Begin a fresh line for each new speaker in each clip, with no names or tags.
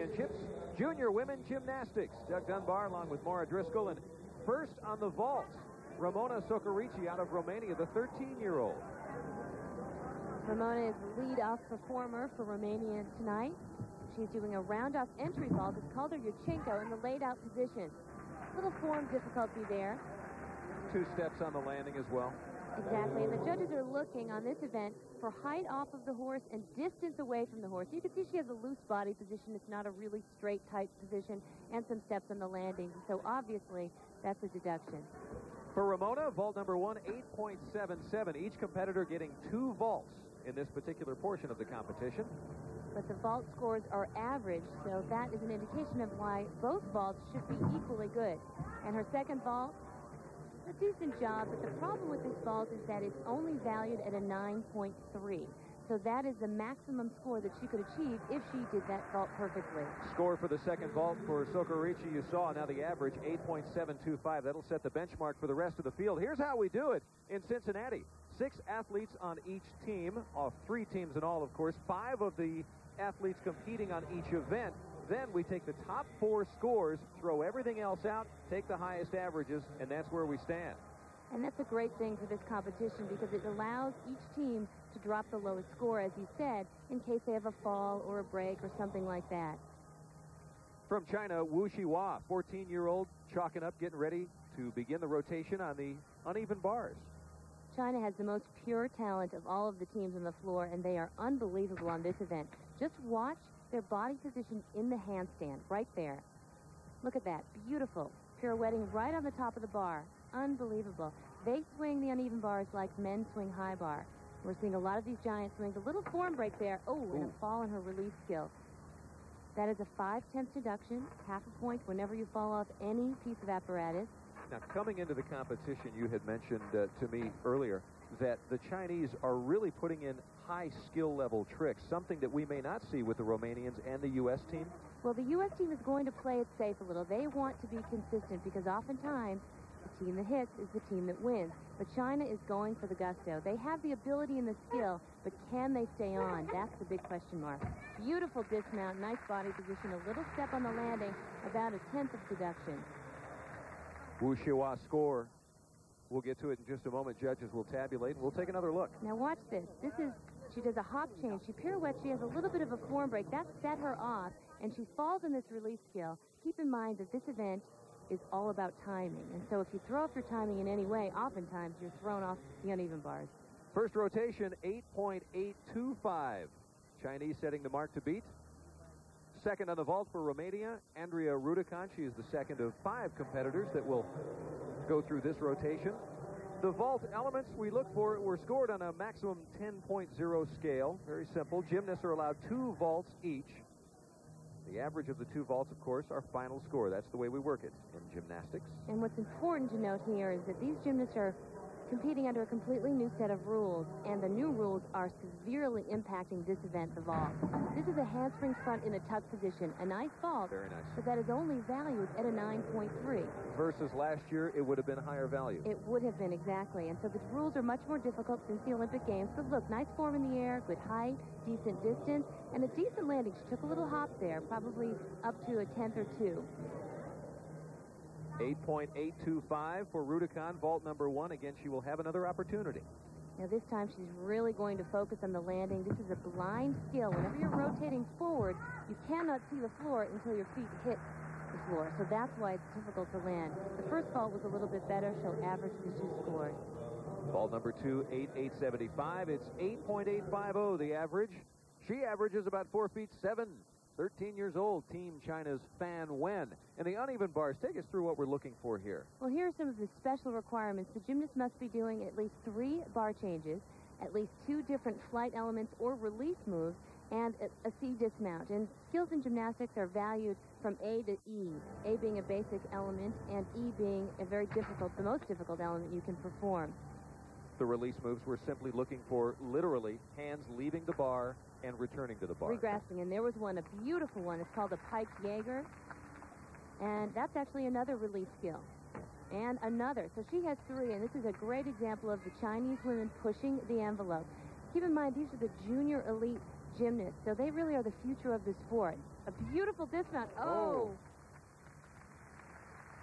Championships, Junior Women Gymnastics. Doug Dunbar along with Maura Driscoll. And first on the vault, Ramona Socarici out of Romania, the 13-year-old.
Ramona is the lead-off performer for Romania tonight. She's doing a round-off entry vault. It's called her Yurchenko in the laid-out position. Little form difficulty there.
2 steps on the landing as well.
Exactly, and the judges are looking on this event for height off of the horse and distance away from the horse. You can see she has a loose body position. It's not a really straight, tight position, and some steps on the landing. So obviously, that's a deduction.
For Ramona, vault number 1, 8.77. Each competitor getting 2 vaults in this particular portion of the competition.
But the vault scores are average, so that is an indication of why both vaults should be equally good. And her second vault, a decent job, but the problem with this vault is that it's only valued at a 9.3. So that is the maximum score that she could achieve if she did that vault perfectly. Score
for the second vault for Socarici, you saw. Now the average, 8.725. That'll set the benchmark for the rest of the field. Here's how we do it in Cincinnati. 6 athletes on each team, 3 teams in all, of course. 5 of the athletes competing on each event. Then we take the top 4 scores, throw everything else out, take the highest averages, and that's where we stand.
And that's a great thing for this competition because it allows each team to drop the lowest score, as you said, in case they have a fall or a break or something like that.
From China, Wu Xiwa, 14-year-old, chalking up, getting ready to begin the rotation on the uneven bars.
China has the most pure talent of all of the teams on the floor, and they are unbelievable on this event. Just watch their body position in the handstand, right there. Look at that, beautiful. Pirouetting right on the top of the bar. Unbelievable. They swing the uneven bars like men swing high bar. We're seeing a lot of these giant swings. A little form break there. Oh, and a fall in her release skill. That is a 5/10 deduction, half a point whenever you fall off any piece of apparatus.
Now, coming into the competition, you had mentioned to me earlier that the Chinese are really putting in high skill level tricks, something that we may not see with the Romanians and the U.S. team.
Well, the U.S. team is going to play it safe a little. They want to be consistent because oftentimes the team that hits is the team that wins. But China is going for the gusto. They have the ability and the skill, but can they stay on? That's the big question mark. Beautiful dismount, nice body position, a little step on the landing, about a 10th of deduction.
Wu Xiwa score. We'll get to it in just a moment. Judges will tabulate, and we'll take another look.
Now watch this. She does a hop change. She pirouettes. She has a little bit of a form break. That set her off, and she falls in this release skill. Keep in mind that this event is all about timing. And so if you throw off your timing in any way, oftentimes you're thrown off the uneven bars.
First rotation, 8.825. Chinese setting the mark to beat. Second on the vault for Romania, Andrea Rudican. She is the second of 5 competitors that will go through this rotation. The vault elements we look for were scored on a maximum 10.0 scale. Very simple. Gymnasts are allowed 2 vaults each. The average of the 2 vaults, of course, our final score. That's the way we work it in gymnastics.
And what's important to note here is that these gymnasts are competing under a completely new set of rules, and the new rules are severely impacting this event, the vault. This is a handspring front in a tuck position, a nice vault,
very nice,
but that is only valued at a 9.3.
Versus last year, it would have been a higher value.
It would have been, exactly, and so the rules are much more difficult since the Olympic Games. But look, nice form in the air, good height, decent distance, and a decent landing. She took a little hop there, probably up to a 10th or 2.
8.825 for Rudican, vault number 1. Again, she will have another opportunity.
Now this time she's really going to focus on the landing. This is a blind skill. Whenever you're rotating forward, you cannot see the floor until your feet hit the floor. So that's why it's difficult to land. The first vault was a little bit better. She'll average the 2 scores.
Vault number 2, 8.875. It's 8.850, the average. She averages about 4 feet 7. 13 years old, Team China's Fan Wen. And the uneven bars, take us through what we're looking for here.
Well, here are some of the special requirements. The gymnast must be doing at least 3 bar changes, at least 2 different flight elements or release moves, and a C dismount. And skills in gymnastics are valued from A to E, A being a basic element and E being a very difficult, the most difficult element you can perform.
The release moves, we're simply looking for literally hands leaving the bar and returning to the bar.
Regrasping, and there was one, a beautiful one. It's called a piked Jaeger, and that's actually another release skill. And another. So she has 3, and this is a great example of the Chinese women pushing the envelope. Keep in mind, these are the junior elite gymnasts. So they really are the future of the sport. A beautiful dismount. Oh!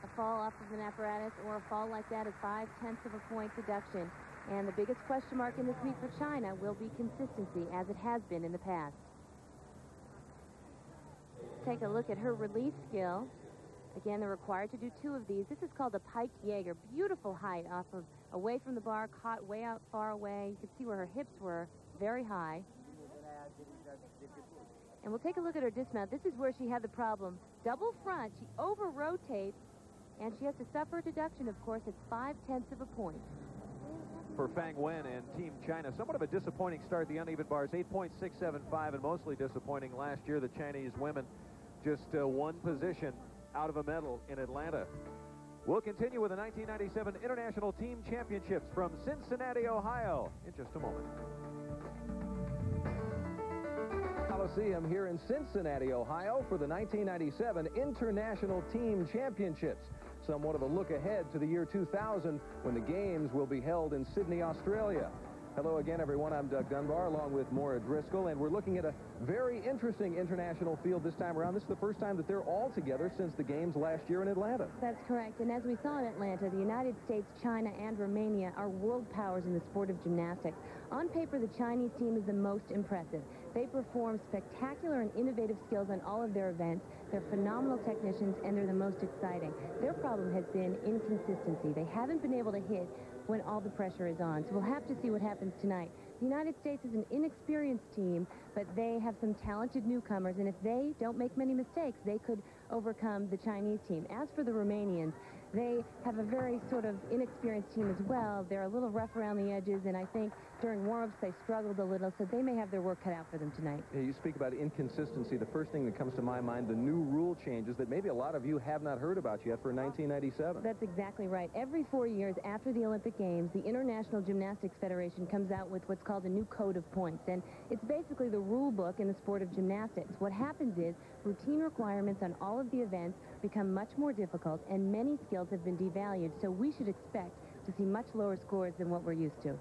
A fall off of an apparatus or a fall like that is 0.5 of a point deduction. And the biggest question mark in this meet for China will be consistency, as it has been in the past. Take a look at her release skill. Again, they're required to do 2 of these. This is called a piked Jaeger. Beautiful height off of away from the bar, caught way out far away. You can see where her hips were, very high. And we'll take a look at her dismount. This is where she had the problem. Double front, she over-rotates, and she has to suffer a deduction, of course, at 0.5 of a point.
For Fang Wen and Team China, somewhat of a disappointing start. The uneven bars, 8.675, and mostly disappointing last year. The Chinese women just 1 position out of a medal in Atlanta. We'll continue with the 1997 International Team Championships from Cincinnati, Ohio, in just a moment.
Coliseum here in Cincinnati, Ohio, for the 1997 International Team Championships. Somewhat of a look ahead to the year 2000, when the games will be held in Sydney, Australia. Hello again, everyone. I'm Doug Dunbar, along with Maura Driscoll, and we're looking at a very interesting international field this time around. This is the first time that they're all together since the games last year in Atlanta.
That's correct. And as we saw in Atlanta, the United States, China, and Romania are world powers in the sport of gymnastics. On paper, the Chinese team is the most impressive. They perform spectacular and innovative skills on all of their events. They're phenomenal technicians, and they're the most exciting. Their problem has been inconsistency. They haven't been able to hit when all the pressure is on. So we'll have to see what happens tonight. The United States is an inexperienced team, but they have some talented newcomers, and if they don't make many mistakes, they could overcome the Chinese team. As for the Romanians, they have a very sort of inexperienced team as well. They're a little rough around the edges, and I think during warm-ups they struggled a little, so they may have their work cut out for them tonight.
Yeah, you speak about inconsistency. The first thing that comes to my mind, the new rule changes that maybe a lot of you have not heard about yet for 1997.
That's exactly right. Every 4 years after the Olympic Games, the International Gymnastics Federation comes out with what's called a new code of points, and it's basically the rule book in the sport of gymnastics. What happens is routine requirements on all of the events become much more difficult, and many skills have been devalued, so we should expect to see much lower scores than what we're used to.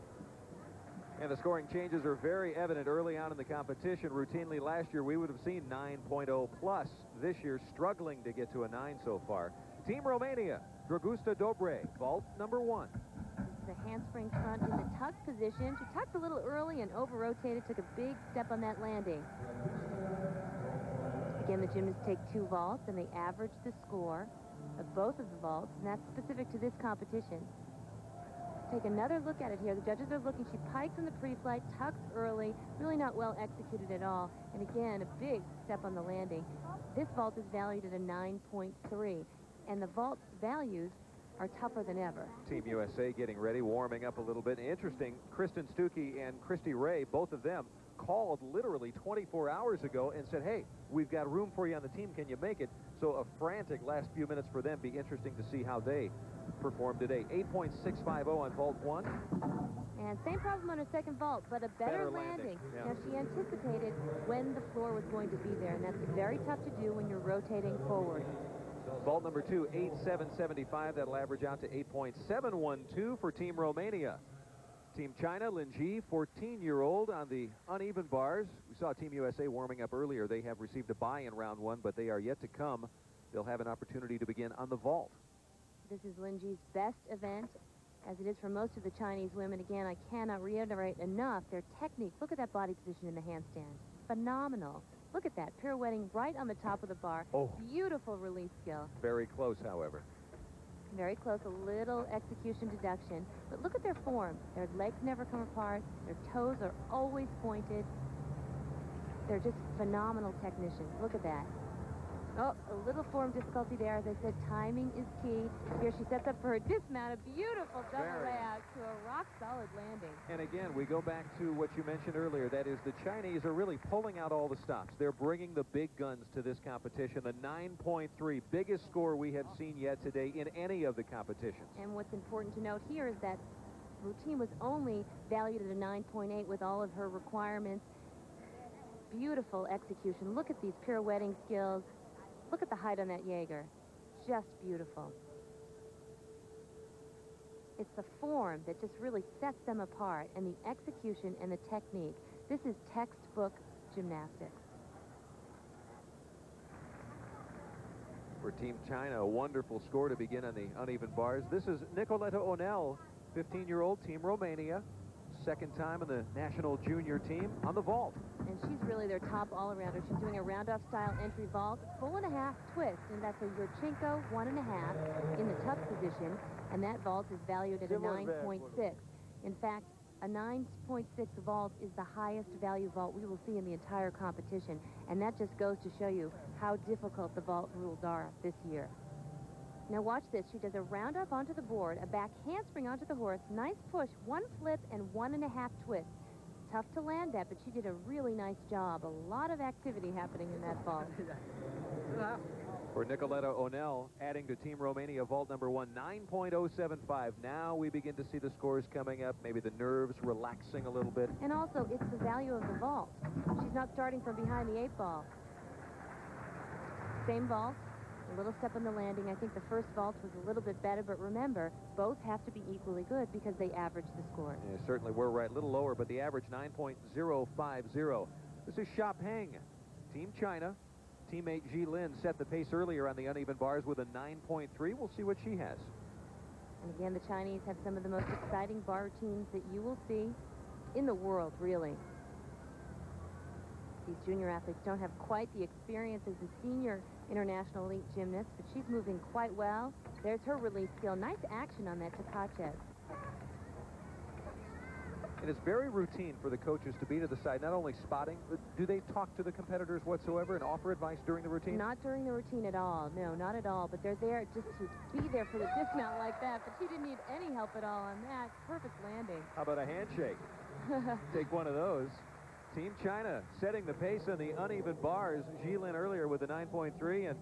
And the scoring changes are very evident early on in the competition. Routinely last year, we would have seen 9.0 plus. This year, struggling to get to a 9 so far. Team Romania, Dragusta Dobre, vault number 1.
This is a handspring front in the tuck position. She tucked a little early and over-rotated, took a big step on that landing. Again, the gymnasts take 2 vaults, and they average the score of both of the vaults, and that's specific to this competition. Take another look at it here. The judges are looking. She pikes in the pre-flight, tucks early, really not well executed at all. And again, a big step on the landing. This vault is valued at a 9.3, and the vault values are tougher than ever.
Team USA getting ready, warming up a little bit. Interesting, Kristen Stuckey and Christy Ray, both of them called literally 24 hours ago and said, hey, we've got room for you on the team. Can you make it? So a frantic last few minutes for them. Be interesting to see how they perform today. 8.650 on vault 1.
And same problem on her second vault, but a better landing.
Yeah.
Now, she anticipated when the floor was going to be there, and that's very tough to do when you're rotating forward.
Vault number 2, 8.775. That'll average out to 8.712 for Team Romania. Team China, Lin Ji, 14-year-old on the uneven bars. We saw Team USA warming up earlier. They have received a bye in round 1, but they are yet to come. They'll have an opportunity to begin on the vault.
This is Lin Ji's best event, as it is for most of the Chinese women. Again, I cannot reiterate enough their technique. Look at that body position in the handstand. Phenomenal. Look at that, pirouetting right on the top of the bar.
Oh.
Beautiful release skill.
Very close, however.
Very close, a little execution deduction. But look at their form. Their legs never come apart. Their toes are always pointed. They're just phenomenal technicians. Look at that. Oh, a little form difficulty there. As I said, timing is key. Here she sets up for her dismount. A beautiful double layout to a rock-solid landing.
And again, we go back to what you mentioned earlier. That is, the Chinese are really pulling out all the stops. They're bringing the big guns to this competition. The 9.3, biggest score we have seen yet today in any of the competitions.
And what's important to note here is that routine was only valued at a 9.8 with all of her requirements. Beautiful execution. Look at these pirouetting skills. Look at the height on that Jaeger. Just beautiful. It's the form that just really sets them apart, and the execution and the technique. This is textbook gymnastics.
For Team China, a wonderful score to begin on the uneven bars. This is Nicoleta Onel, 15-year-old, Team Romania. Second time in the national junior team on the vault.
And she's really their top all-arounder. She's doing a round-off style entry vault, full and a half twist, and that's a Yurchenko 1.5 in the tuck position, and that vault is valued at a 9.6. In fact, a 9.6 vault is the highest value vault we will see in the entire competition, and that just goes to show you how difficult the vault rules are this year. Now watch this. She does a round-off onto the board, a back handspring onto the horse, nice push, 1 flip, and 1.5 twist. Tough to land that, but she did a really nice job. A lot of activity happening in that vault.
For Nicoleta Onel, adding to Team Romania vault number 1, 9.075. Now we begin to see the scores coming up, maybe the nerves relaxing a little bit.
And also, it's the value of the vault. She's not starting from behind the 8 ball. Same vault, a little step on the landing. I think the first vault was a little bit better, but remember, both have to be equally good because they average the score.
Yeah, certainly we're right, a little lower, but the average 9.050. This is Xia Peng, Team China. Teammate Ji Lin set the pace earlier on the uneven bars with a 9.3. We'll see what she has.
And again, the Chinese have some of the most exciting bar routines that you will see in the world, really. These junior athletes don't have quite the experience as the senior international elite gymnast, but she's moving quite well. There's her release skill. Nice action on that Takachev.
And it's very routine for the coaches to be to the side, not only spotting, but do they talk to the competitors whatsoever and offer advice during the routine?
Not during the routine at all. No, not at all. But they're there just to be there for the dismount like that. But she didn't need any help at all on that. Perfect landing.
How about a handshake? Take one of those. Team China setting the pace on the uneven bars. Ji Lin earlier with a 9.3. And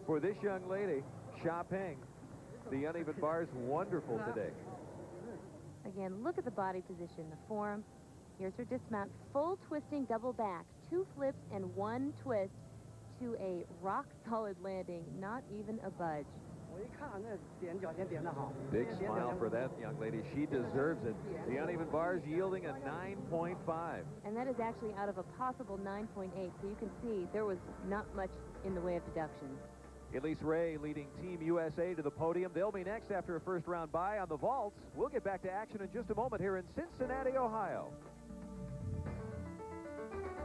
for this young lady, Xia Peng, the uneven bars, wonderful today.
Again, look at the body position, the form. Here's her dismount. Full twisting double back. 2 flips and 1 twist to a rock-solid landing. Not even a budge.
Big smile for that young lady. She deserves it. The uneven bars yielding a 9.5.
And that is actually out of a possible 9.8. So you can see there was not much in the way of deductions.
Elise Ray leading Team USA to the podium. They'll be next after a first-round bye on the vaults. We'll get back to action in just a moment here in Cincinnati, Ohio.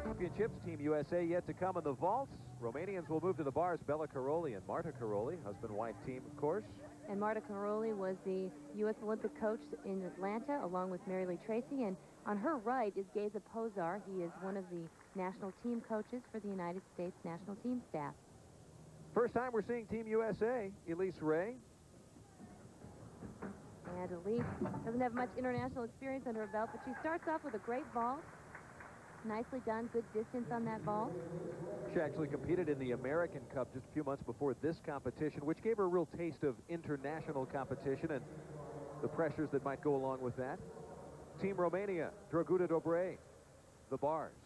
Championships, Team USA yet to come on the vaults. Romanians will move to the bars. Bella Caroli and Marta Caroli, husband-wife team, of course.
And Marta Caroli was the U.S. Olympic coach in Atlanta, along with Mary Lee Tracy. And on her right is Geza Pozar. He is one of the national team coaches for the United States national team staff.
First time we're seeing Team USA, Elise Ray.
And Elise doesn't have much international experience under her belt, but she starts off with a great vault. Nicely done, good distance on that vault.
She actually competed in the American Cup just a few months before this competition, which gave her a real taste of international competition and the pressures that might go along with that. Team Romania, Draguta Dobre, the bars.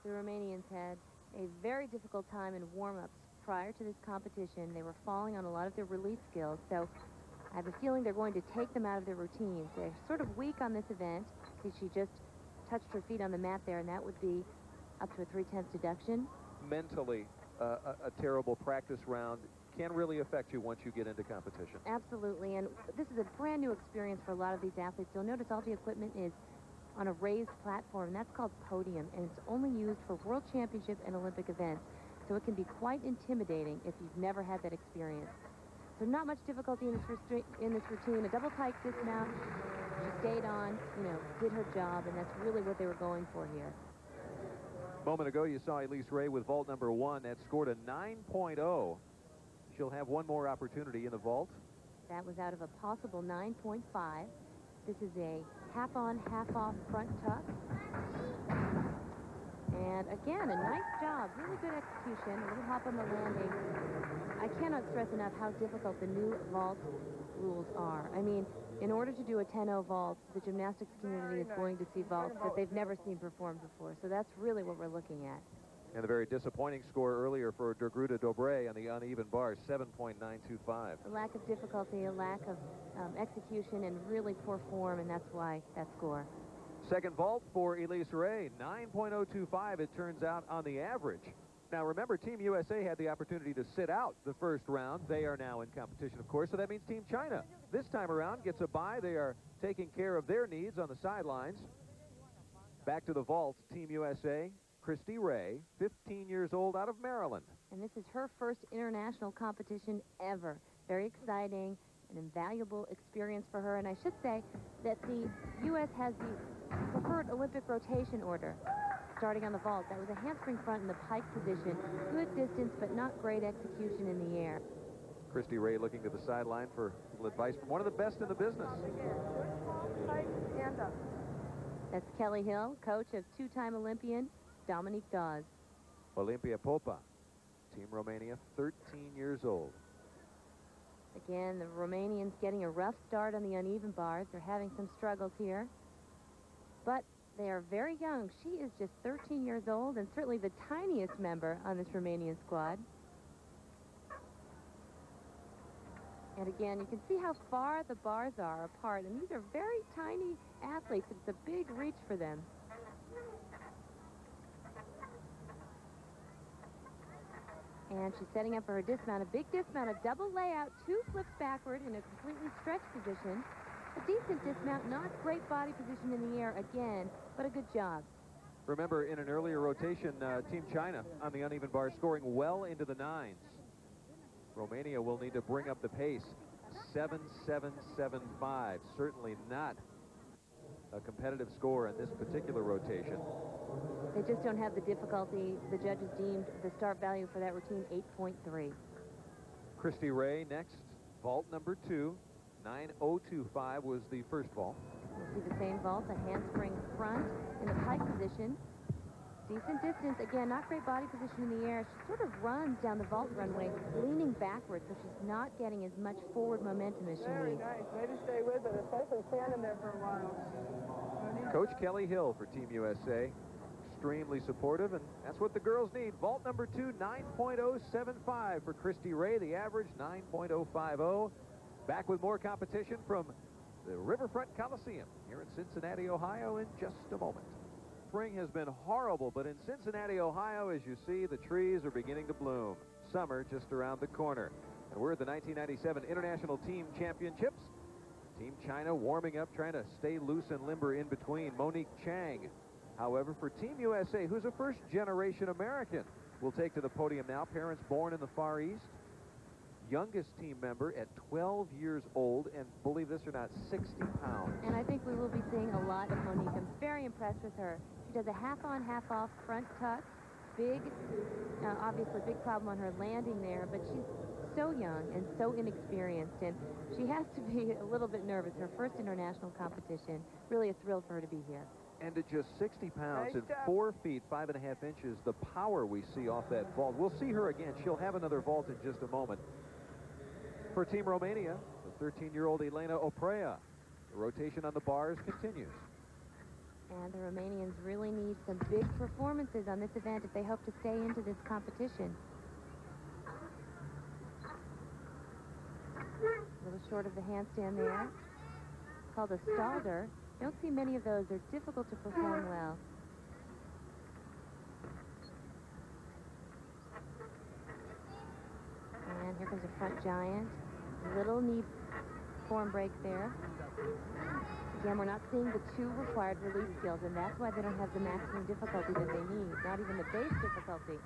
The Romanians had a very difficult time in warm-ups prior to this competition. They were falling on a lot of their release skills, so I have a feeling they're going to take them out of their routines. They're sort of weak on this event. See, she just touched her feet on the mat there, and that would be up to a 3/10 deduction.
Mentally, a terrible practice round can really affect you once you get into competition.
Absolutely, and this is a brand new experience for a lot of these athletes. You'll notice all the equipment is on a raised platform, and that's called podium, and it's only used for World Championship and Olympic events. So it can be quite intimidating if you've never had that experience. So not much difficulty in this routine. A double pike dismount. She stayed on, did her job, and that's really what they were going for here.
A moment ago, you saw Elise Ray with vault number 1. That scored a 9.0. She'll have one more opportunity in the vault.
That was out of a possible 9.5. This is a half-on, half-off front tuck. And again, a nice job, really good execution, a little hop on the landing. I cannot stress enough how difficult the new vault rules are. I mean, in order to do a 10-0 vault, the gymnastics community is going to see vaults that they've never seen performed before. So that's really what we're looking at.
And a very disappointing score earlier for Draguta Dobre on the uneven bar, 7.925.
A lack of difficulty, a lack of execution, and really poor form, and that's why that score.
Second vault for Elise Ray, 9.025 it turns out on the average. Now remember, Team USA had the opportunity to sit out the first round. They are now in competition, of course, so that means Team China this time around gets a bye. They are taking care of their needs on the sidelines. Back to the vault, Team USA, Christy Ray, 15 years old, out of Maryland.
And this is her first international competition ever. Very exciting, an invaluable experience for her. And I should say that the U.S. has the preferred Olympic rotation order. Starting on the vault, that was a handspring front in the pike position. Good distance, but not great execution in the air.
Christy Ray looking to the sideline for a little advice from one of the best in the business.
That's Kelly Hill, coach of two-time Olympian Dominique Dawes.
Olympia Popa, Team Romania, 13 years old.
Again, the Romanians getting a rough start on the uneven bars. They're having some struggles here. But they are very young. She is just 13 years old and certainly the tiniest member on this Romanian squad. And again, you can see how far the bars are apart. And these are very tiny athletes. It's a big reach for them. And she's setting up for her dismount. A big dismount, a double layout, 2 flips backward in a completely stretched position. A decent dismount, not great body position in the air again, but a good job.
Remember, in an earlier rotation, Team China on the uneven bar scoring well into the 9s. Romania will need to bring up the pace. 7.775. Certainly not a competitive score in this particular rotation.
They just don't have the difficulty. The judges deemed the start value for that routine 8.3.
Christy Ray next, vault number 2. 9.025 was the first vault.
You'll see the same vault, a handspring front in the pike position. Decent distance. Again, not great body position in the air. She sort of runs down the vault runway, leaning backwards, so she's not getting as much forward momentum as she
Very
needs.
nice. Way to stay with it, especially standing there for a while.
Coach Kelly Hill for Team USA. Extremely supportive, and that's what the girls need. Vault number 2, 9.075 for Christy Ray. The average, 9.050. Back with more competition from the Riverfront Coliseum here in Cincinnati, Ohio in just a moment. Spring has been horrible, but in Cincinnati, Ohio, as you see, the trees are beginning to bloom. Summer just around the corner. And we're at the 1997 International Team Championships. Team China warming up, trying to stay loose and limber in between. Monique Chang, however, for Team USA, who's a first-generation American, will take to the podium now. Parents born in the Far East. Youngest team member at 12 years old, and believe this or not, 60 pounds.
And I think we will be seeing a lot of Monique. I'm very impressed with her. She does a half-on, half-off front tuck. Big, obviously big problem on her landing there, but she's so young and so inexperienced, and she has to be a little bit nervous. Her first international competition. Really a thrill for her to be here.
And at just 60 pounds
Nice
and
job.
4 feet, 5.5 inches, the power we see off that vault. We'll see her again. She'll have another vault in just a moment. For Team Romania, the 13-year-old Elena Oprea. The rotation on the bars continues.
And the Romanians really need some big performances on this event if they hope to stay into this competition. A little short of the handstand there. Called a stalder. Don't see many of those. They're difficult to perform well. And here comes a front giant. Little knee form break there. Again, we're not seeing the 2 required release skills, and that's why they don't have the maximum difficulty that they need. Not even the base difficulty.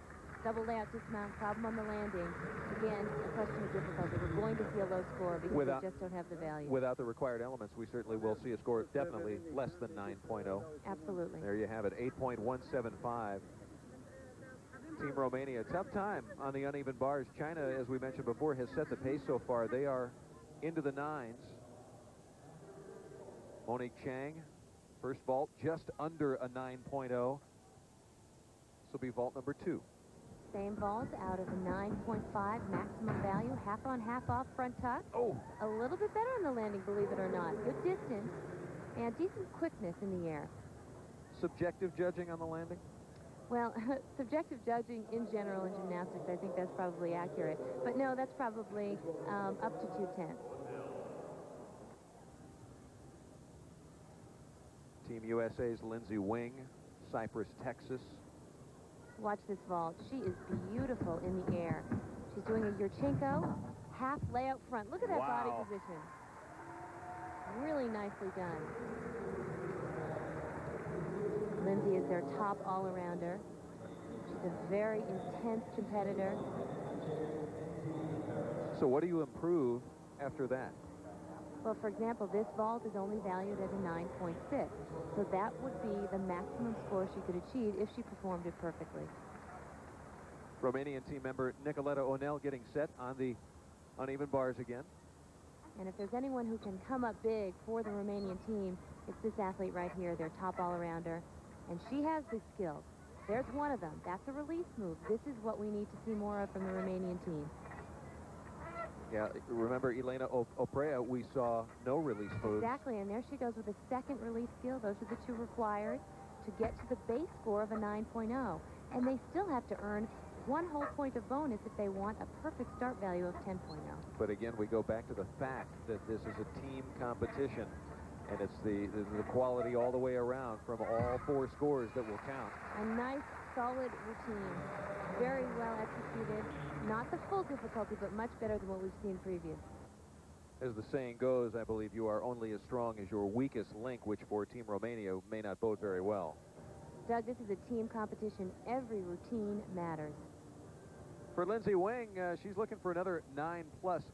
Double layout dismount, problem on the landing. Again, a question of difficulty. We're going to see a low score because they just don't have the value.
Without the required elements, we certainly will see a score definitely less than 9.0.
Absolutely.
There you have it, 8.175. Team Romania, tough time on the uneven bars. China, as we mentioned before, has set the pace so far. They are into the 9s. Monique Chang, first vault, just under a 9.0. This will be vault number 2.
Same vault out of a 9.5 maximum value. Half on, half off front tuck.
Oh!
A little bit better on the landing, believe it or not. Good distance and decent quickness in the air.
Subjective judging on the landing?
Well, subjective judging in general in gymnastics, I think that's probably accurate. But no, that's probably up to 2/10.
Team USA's Lindsey Wing, Cypress, Texas.
Watch this vault. She is beautiful in the air. She's doing a Yurchenko half layout front. Look at that body position. Really nicely done. Lindsey is their top all-arounder. She's a very intense competitor.
So what do you improve after that?
Well, for example, this vault is only valued at a 9.6. So that would be the maximum score she could achieve if she performed it perfectly.
Romanian team member Nicoleta Onel getting set on the uneven bars again.
And if there's anyone who can come up big for the Romanian team, it's this athlete right here, their top all-arounder. And she has the skills. There's one of them. That's a release move. This is what we need to see more of from the Romanian team.
Yeah, remember Elena Oprea, we saw no release moves.
Exactly, and there she goes with a second release skill. Those are the two required to get to the base score of a 9.0. And they still have to earn 1 whole point of bonus if they want a perfect start value of 10.0.
But again, we go back to the fact that this is a team competition, and it's the quality all the way around from all 4 scores that will count.
A nice, solid routine. Very well executed. Not the full difficulty, but much better than what we've seen previous.
As the saying goes, I believe you are only as strong as your weakest link, which for Team Romania may not bode very well.
Doug, this is a team competition. Every routine matters.
For Lindsey Wing, she's looking for another 9+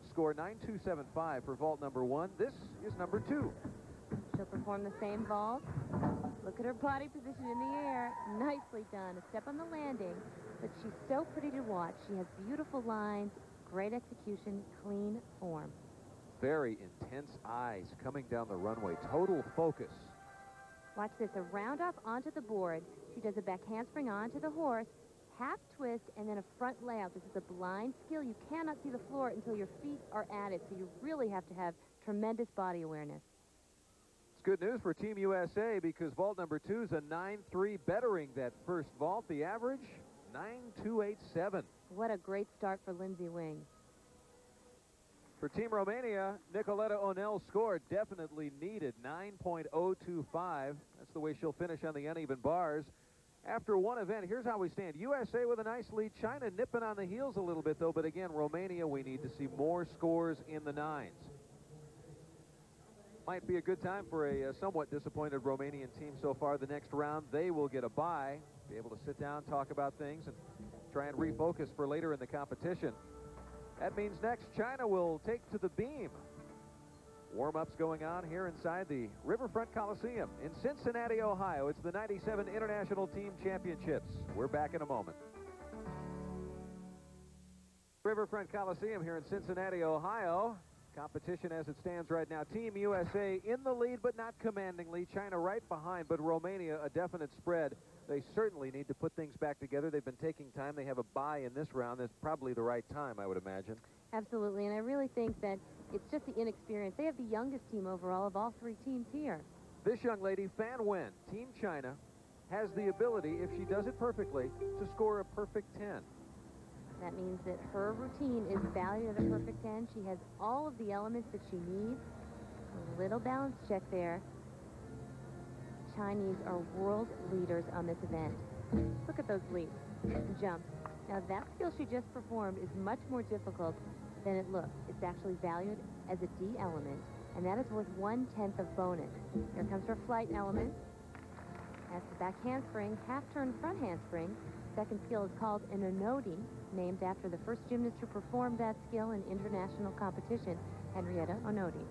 score, 9.275 for vault number 1. This is number 2.
She'll perform the same vault. Look at her body position in the air. Nicely done. A step on the landing, but she's so pretty to watch. She has beautiful lines, great execution, clean form.
Very intense eyes coming down the runway. Total focus.
Watch this, a round off onto the board. She does a back handspring onto the horse, half twist, and then a front layout. This is a blind skill. You cannot see the floor until your feet are at it, so you really have to have tremendous body awareness.
It's good news for Team USA because vault number 2 is a 9.3, bettering that first vault. The average, 9.287.
What a great start for Lindsey Wing.
For Team Romania, Nicoleta Onel's score definitely needed, 9.025. That's the way she'll finish on the uneven bars. After one event, here's how we stand. USA with a nice lead. China nipping on the heels a little bit, though. But again, Romania, we need to see more scores in the 9s. Might be a good time for a somewhat disappointed Romanian team so far. The next round, they will get a bye, be able to sit down, talk about things, and try and refocus for later in the competition. That means next, China will take to the beam. Warm-ups going on here inside the Riverfront Coliseum in Cincinnati, Ohio. It's the 97 International Team Championships. We're back in a moment. Riverfront Coliseum here in Cincinnati, Ohio. Competition as it stands right now. Team USA in the lead, but not commandingly. China right behind, but Romania a definite spread. They certainly need to put things back together. They've been taking time. They have a bye in this round. That's probably the right time, I would imagine. Absolutely, and I really think that it's just the inexperience. They have the youngest team overall of all 3 teams here. This young lady, Fan Wen, Team China, has the ability, if she does it perfectly, to score a perfect 10. That means that her routine is valued at a perfect 10. She has all of the elements that she needs. A little balance check there. Chinese are world leaders on this event. Look at those leaps and jumps. Now that skill she just performed is much more difficult than it looks. It's actually valued as a D element, and that is worth 1/10 of bonus. Here comes her flight element. That's the back handspring, half-turn front handspring. Second skill is called an onodi, named after the first gymnast who performed that skill in international competition, Henrietta Onodi.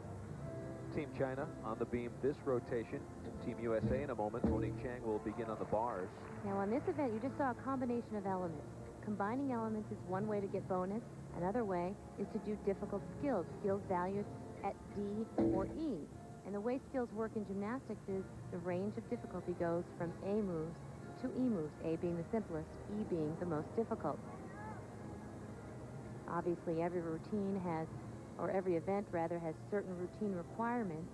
Team China on the beam this rotation. Team USA in a moment. Monique Chang will begin on the bars. Now on this event, you just saw a combination of elements. Combining elements is one way to get bonus. Another way is to do difficult skills, skills valued at D or E. And the way skills work in gymnastics is the range of difficulty goes from A moves to E moves, A being the simplest, E being the most difficult. Obviously, every routine has, or every event rather, has certain routine requirements.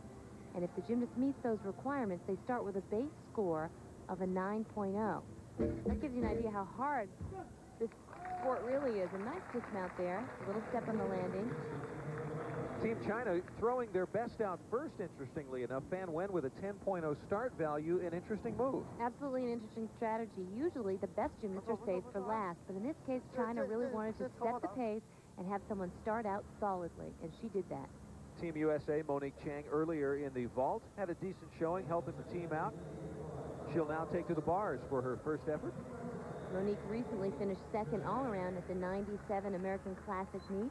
And if the gymnast meets those requirements, they start with a base score of a 9.0. That gives you an idea how hard this sport really is. A nice dismount there, a little step on the landing. Team China throwing their best out first, interestingly enough. Fan Wen with a 10.0 start value, an interesting move.
Absolutely an interesting strategy. Usually the best gymnasts are saved for last, but in this case, China really wanted to set the pace and have someone start out solidly, and she did that.
Team USA, Monique Chang, earlier in the vault, had a decent showing, helping the team out. She'll now take to the bars for her first effort.
Monique recently finished second all-around at the 97 American Classic meet.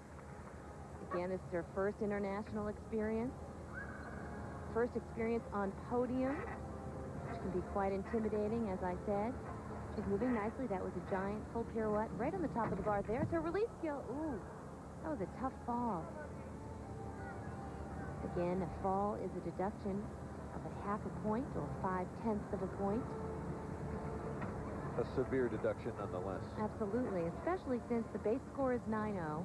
Again, this is her first international experience. First experience on podium, which can be quite intimidating, as I said. She's moving nicely. That was a giant full pirouette right on the top of the bar. There's her release skill. Ooh, that was a tough fall. Again, a fall is a deduction of a half a point or 5/10 of a point.
A severe deduction nonetheless.
Absolutely, especially since the base score is 9-0.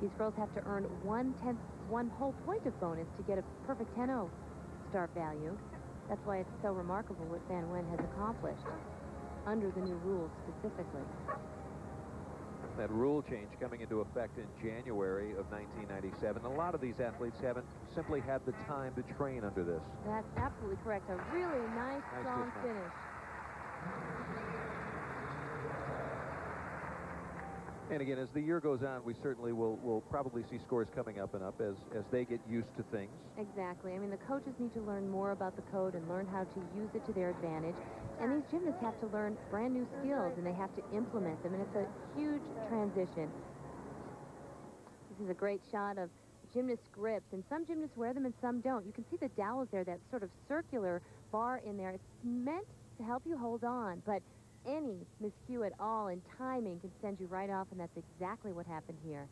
These girls have to earn 1 whole point of bonus to get a perfect 10-0 start value. That's why it's so remarkable what Fan Wen has accomplished under the new rules specifically.
That rule change coming into effect in January of 1997. A lot of these athletes haven't simply had the time to train under this.
That's absolutely correct. A really nice strong finish.
And again, as the year goes on, we certainly will probably see scores coming up and up as they get used to things.
Exactly. I mean, the coaches need to learn more about the code and learn how to use it to their advantage. And these gymnasts have to learn brand new skills, and they have to implement them. And it's a huge transition. This is a great shot of gymnast grips, and some gymnasts wear them and some don't. You can see the dowels there, that sort of circular bar in there. It's meant to help you hold on, but any miscue at all in timing can send you right off, and that's exactly what happened here.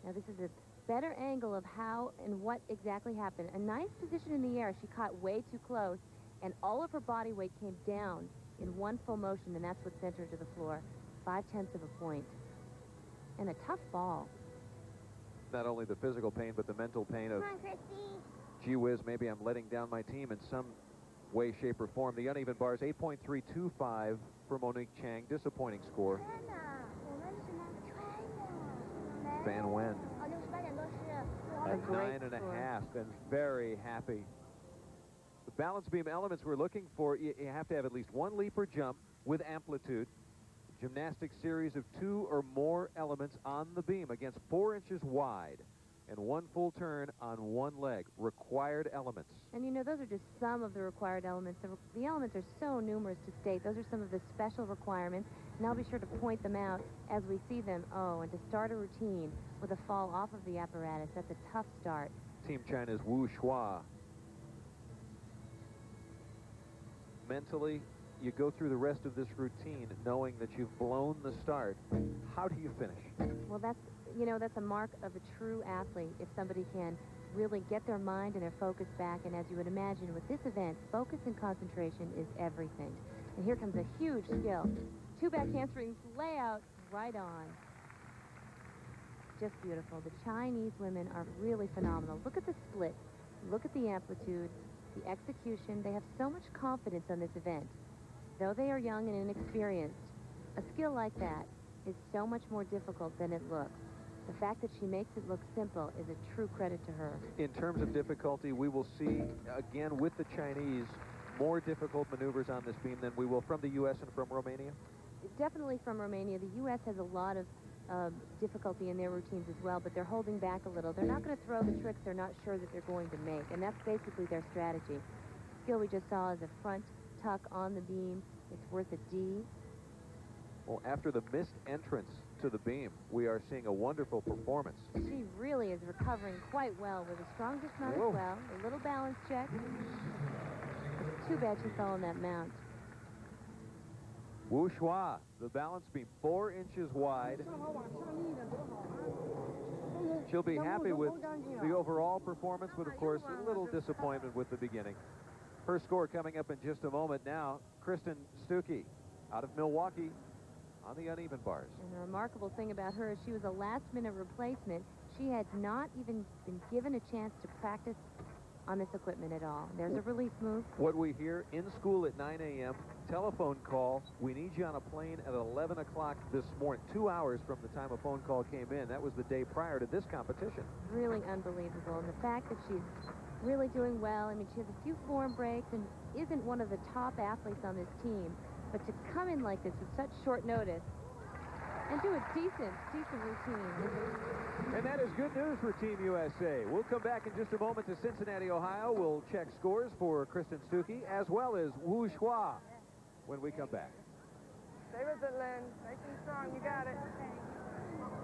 Now this is a better angle of how and what exactly happened. A nice position in the air. She caught way too close, and all of her body weight came down in one full motion, and that's what sent her to the floor. 5/10 of a point. And a tough fall.
Not only the physical pain, but the mental pain of, gee whiz, maybe I'm letting down my team in some way, shape, or form. The uneven bars, 8.325 for Monique Chang. Disappointing score. Fan Wen at 9.5 and very happy. The balance beam elements we're looking for, you have to have at least one leap or jump with amplitude. Gymnastics series of 2 or more elements on the beam against 4 inches wide and 1 full turn on 1 leg. Required elements.
And you know, those are just some of the required elements. The elements are so numerous to state. Those are some of the special requirements, and I'll be sure to point them out as we see them. Oh, and to start a routine with a fall off of the apparatus, that's a tough start.
Team China's Wu Shua. Mentally, you go through the rest of this routine knowing that you've blown the start. How do you finish?
Well, that's a mark of a true athlete, if somebody can really get their mind and their focus back. And as you would imagine with this event, focus and concentration is everything. And here comes a huge skill. 2 back handsprings, layout, right on. Just beautiful. The Chinese women are really phenomenal. Look at the split. Look at the amplitude, the execution. They have so much confidence on this event. Though they are young and inexperienced, a skill like that is so much more difficult than it looks. The fact that she makes it look simple is a true credit to her. In terms of difficulty, we will see, again, with the Chinese, more difficult maneuvers on this beam than we will from the U.S. and from Romania? Definitely from Romania. The U.S. has a lot of difficulty in their routines as well, but they're holding back a little. They're not going to throw the tricks they're not sure that they're going to make, and that's basically their strategy. The skill we just saw is a front tuck on the beam. It's worth a D.
Well, after the missed entrance to the beam, we are seeing a wonderful performance.
She really is recovering quite well with a strong dismount as well. A little balance check. It's too bad she fell on that mount.
Wu Shua, the balance beam, 4 inches wide. She'll be happy with the overall performance, but of course a little disappointment with the beginning. Her score coming up in just a moment now. Kristen Stuckey out of Milwaukee on the uneven bars.
And the remarkable thing about her is she was a last-minute replacement. She had not even been given a chance to practice on this equipment at all. There's a release move.
What we hear in school at 9 a.m., telephone call, we need you on a plane at 11 o'clock this morning, 2 hours from the time a phone call came in. That was the day prior to this competition.
Really unbelievable. And the fact that she's really doing well, I mean, she has a few form breaks and isn't one of the top athletes on this team, but to come in like this with such short notice and do a decent routine.
And that is good news for Team USA. We'll come back in just a moment to Cincinnati, Ohio. We'll check scores for Kristen Stuckey as well as Wu Shua when we come back.
Stay with it, Lynn. Nice and strong. You got it.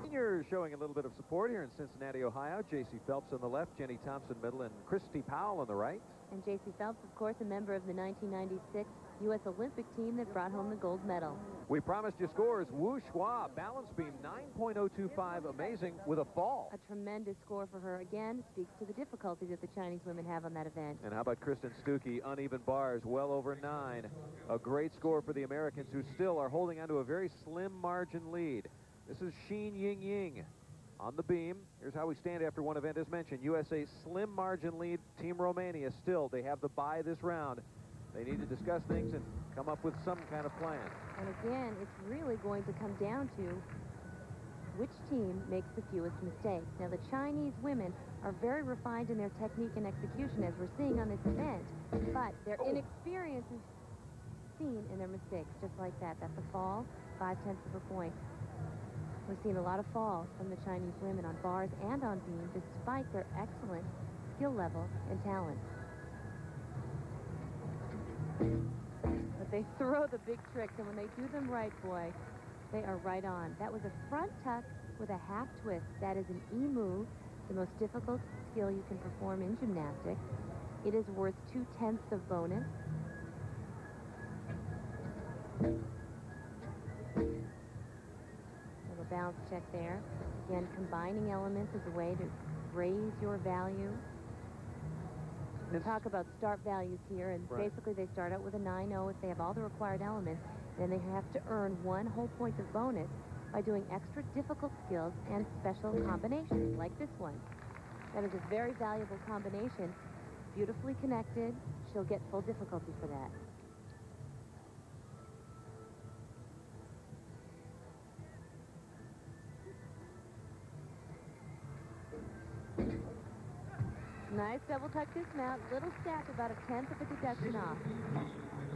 Seniors showing a little bit of support here in Cincinnati, Ohio. J.C. Phelps on the left, Jenny Thompson middle, and Christy Powell on the right.
And J.C. Phelps, of course, a member of the 1996 U.S. Olympic team that brought home the gold medal.
We promised you scores. Wu Shua, balance beam 9.025, amazing with a fall.
A tremendous score for her. Again, speaks to the difficulty that the Chinese women have on that event.
And how about Kristen Stuckey, uneven bars, well over 9. A great score for the Americans, who still are holding on to a very slim margin lead. This is Xin Ying on the beam. Here's how we stand after one event as mentioned. USA slim margin lead. Team Romania still, they have the bye this round. They need to discuss things and come up with some kind of plan.
And again, it's really going to come down to which team makes the fewest mistakes. Now, the Chinese women are very refined in their technique and execution, as we're seeing on this event, but their inexperience is seen in their mistakes, just like that. That's a fall, 0.5 of a point. We're seeing a lot of falls from the Chinese women on bars and on beam, despite their excellent skill level and talent. But they throw the big tricks, and when they do them right, boy, they are right on. That was a front tuck with a half twist. That is an E move, the most difficult skill you can perform in gymnastics. It is worth 0.2 of bonus. Little bounce check there. Again, combining elements is a way to raise your value. We talk about start values here, and basically they start out with a 9.0 if they have all the required elements. Then they have to earn 1 whole point of bonus by doing extra difficult skills and special combinations, like this one. That is a very valuable combination. Beautifully connected. She'll get full difficulty for that. Nice double tuck dismount. Little step, about 1/10 of a deduction off.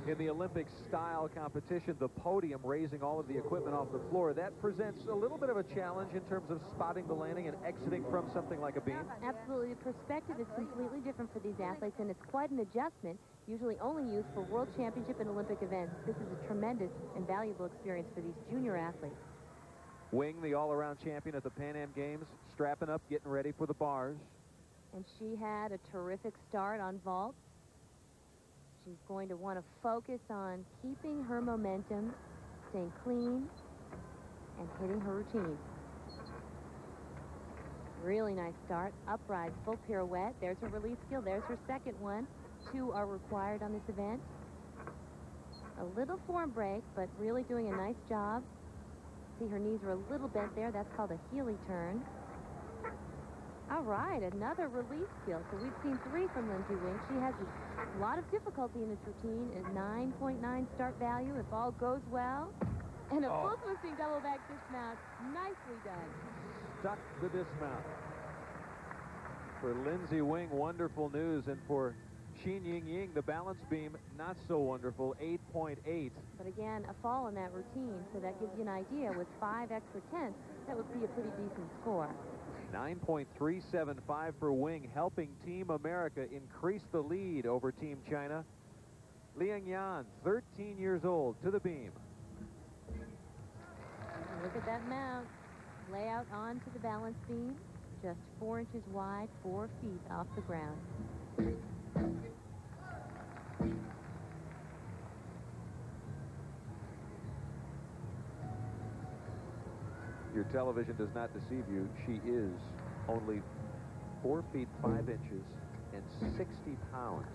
In the Olympic style competition, the podium raising all of the equipment off the floor, that presents a little bit of a challenge in terms of spotting the landing and exiting from something like a beam.
Absolutely. The perspective is completely different for these athletes, and it's quite an adjustment, usually only used for World Championship and Olympic events. This is a tremendous and valuable experience for these junior athletes.
Wing, the all-around champion at the Pan Am Games, strapping up, getting ready for the bars.
And she had a terrific start on vault. She's going to want to focus on keeping her momentum, staying clean, and hitting her routine. Really nice start. Uprise, full pirouette. There's her release skill. There's her second one. 2 are required on this event. A little form break, but really doing a nice job. See, her knees are a little bent there. That's called a Healy turn. All right, another release skill. So we've seen 3 from Lindsay Wing. She has a lot of difficulty in this routine. A 9.9 start value if all goes well. And a full twisting double back dismount. Nicely done.
Stuck the dismount. For Lindsay Wing, wonderful news. And for Xin Ying, the balance beam, not so wonderful, 8.8.
But again, a fall in that routine, so that gives you an idea. With 5 extra tenths, that would be a pretty decent score.
9.375 for Wing, helping Team America increase the lead over Team China. Liang Yan, 13 years old, to the beam.
Look at that mount. Layout onto the balance beam, just 4 inches wide, 4 feet off the ground.
Your television does not deceive you. She is only 4 feet 5 inches and 60 pounds.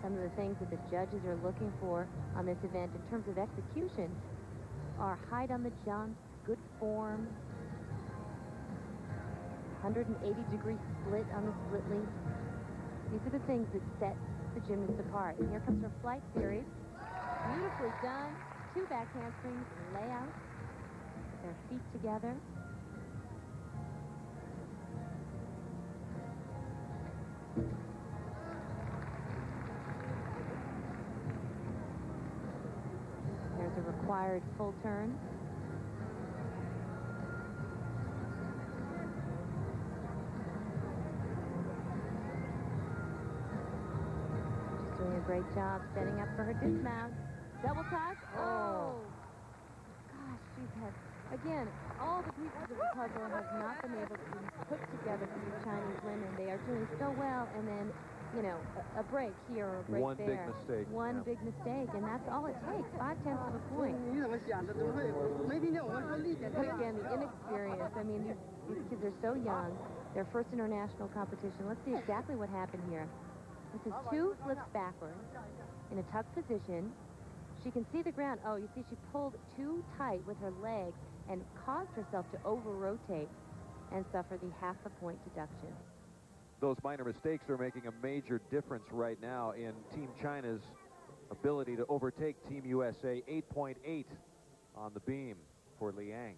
Some of the things that the judges are looking for on this event in terms of execution are height on the jump, good form, 180-degree split on the split lead. These are the things that set the gymnast apart. And here comes her flight series. Beautifully done. 2 back handsprings, layout. Their feet together. There's a required full turn. She's doing a great job setting up for her dismount. Double touch. Oh! Gosh, she's had, again, all the pieces of the puzzle have not been able to be put together for these Chinese women. They are doing so well, and then, you know, a break here or a break
One
there.
big mistake.
One big mistake, and that's all it takes. 0.5 of a point. But again, the inexperience. I mean, these kids are so young. Their first international competition. Let's see exactly what happened here. This is 2 flips backwards in a tuck position. She can see the ground. Oh, you see she pulled too tight with her leg and caused herself to over-rotate and suffer the half-a-point deduction.
Those minor mistakes are making a major difference right now in Team China's ability to overtake Team USA. 8.8 on the beam for Liang.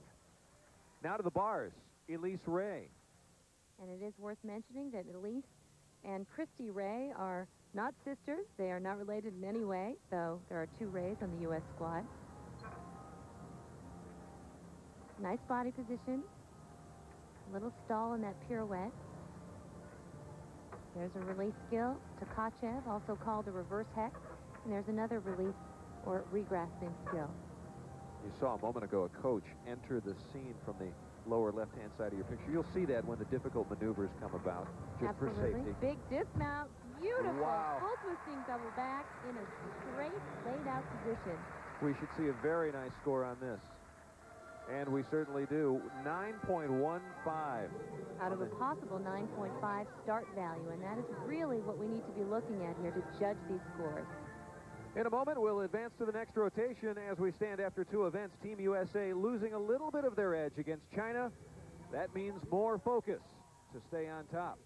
Now to the bars, Elise Ray.
And it is worth mentioning that Elise and Christy Ray are not sisters. They are not related in any way, though there are 2 Rays on the U.S. squad. Nice body position. A little stall in that pirouette. There's a release skill, Tkachev, also called a reverse hex. And there's another release or regrasping skill.
You saw a moment ago a coach enter the scene from the lower left-hand side of your picture. You'll see that when the difficult maneuvers come about, just
Absolutely.
for safety.
Big dismount. Beautiful.
Wow.
Full twisting double back in a straight laid-out position.
We should see a very nice score on this. And we certainly do. 9.15.
Out of a possible 9.5 start value, and that is really what we need to be looking at here to judge these scores.
In a moment, we'll advance to the next rotation as we stand after 2 events. Team USA losing a little bit of their edge against China. That means more focus to stay on top.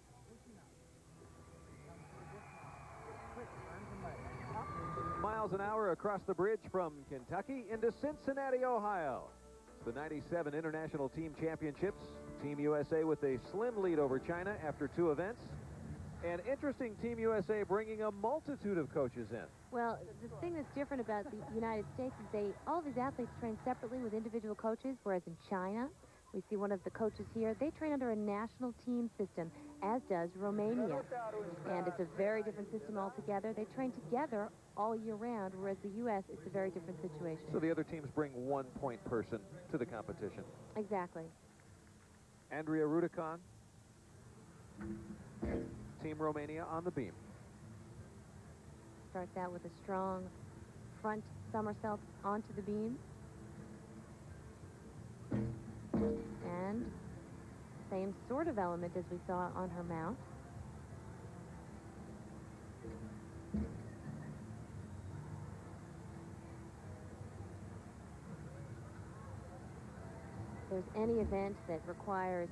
Miles an hour across the bridge from Kentucky into Cincinnati, Ohio. The 97 International Team Championships. Team USA with a slim lead over China after 2 events. And interesting, Team USA bringing a multitude of coaches in.
Well, the thing that's different about the United States is all these athletes train separately with individual coaches, whereas in China, we see one of the coaches here, they train under a national team system, as does Romania. And it's a very different system altogether. They train together all year round, whereas the U.S., it's a very different situation.
So the other teams bring 1 point person to the competition.
Exactly.
Andrea Rudicon, Team Romania on the beam.
Starts out with a strong front somersault onto the beam. And same sort of element as we saw on her mount. If there's any event that requires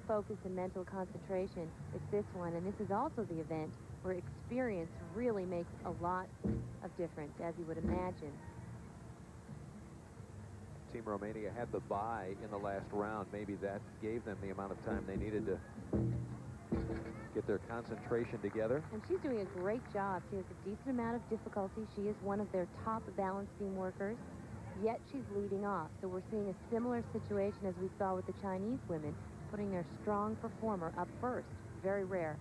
focus and mental concentration, it's this one. And this is also the event where experience really makes a lot of difference, as you would imagine.
Team Romania had the bye in the last round. Maybe that gave them the amount of time they needed to get their concentration together.
And she's doing a great job. She has a decent amount of difficulty. She is one of their top balance beam workers, yet she's leading off. So we're seeing a similar situation as we saw with the Chinese women, putting their strong performer up first. Very rare.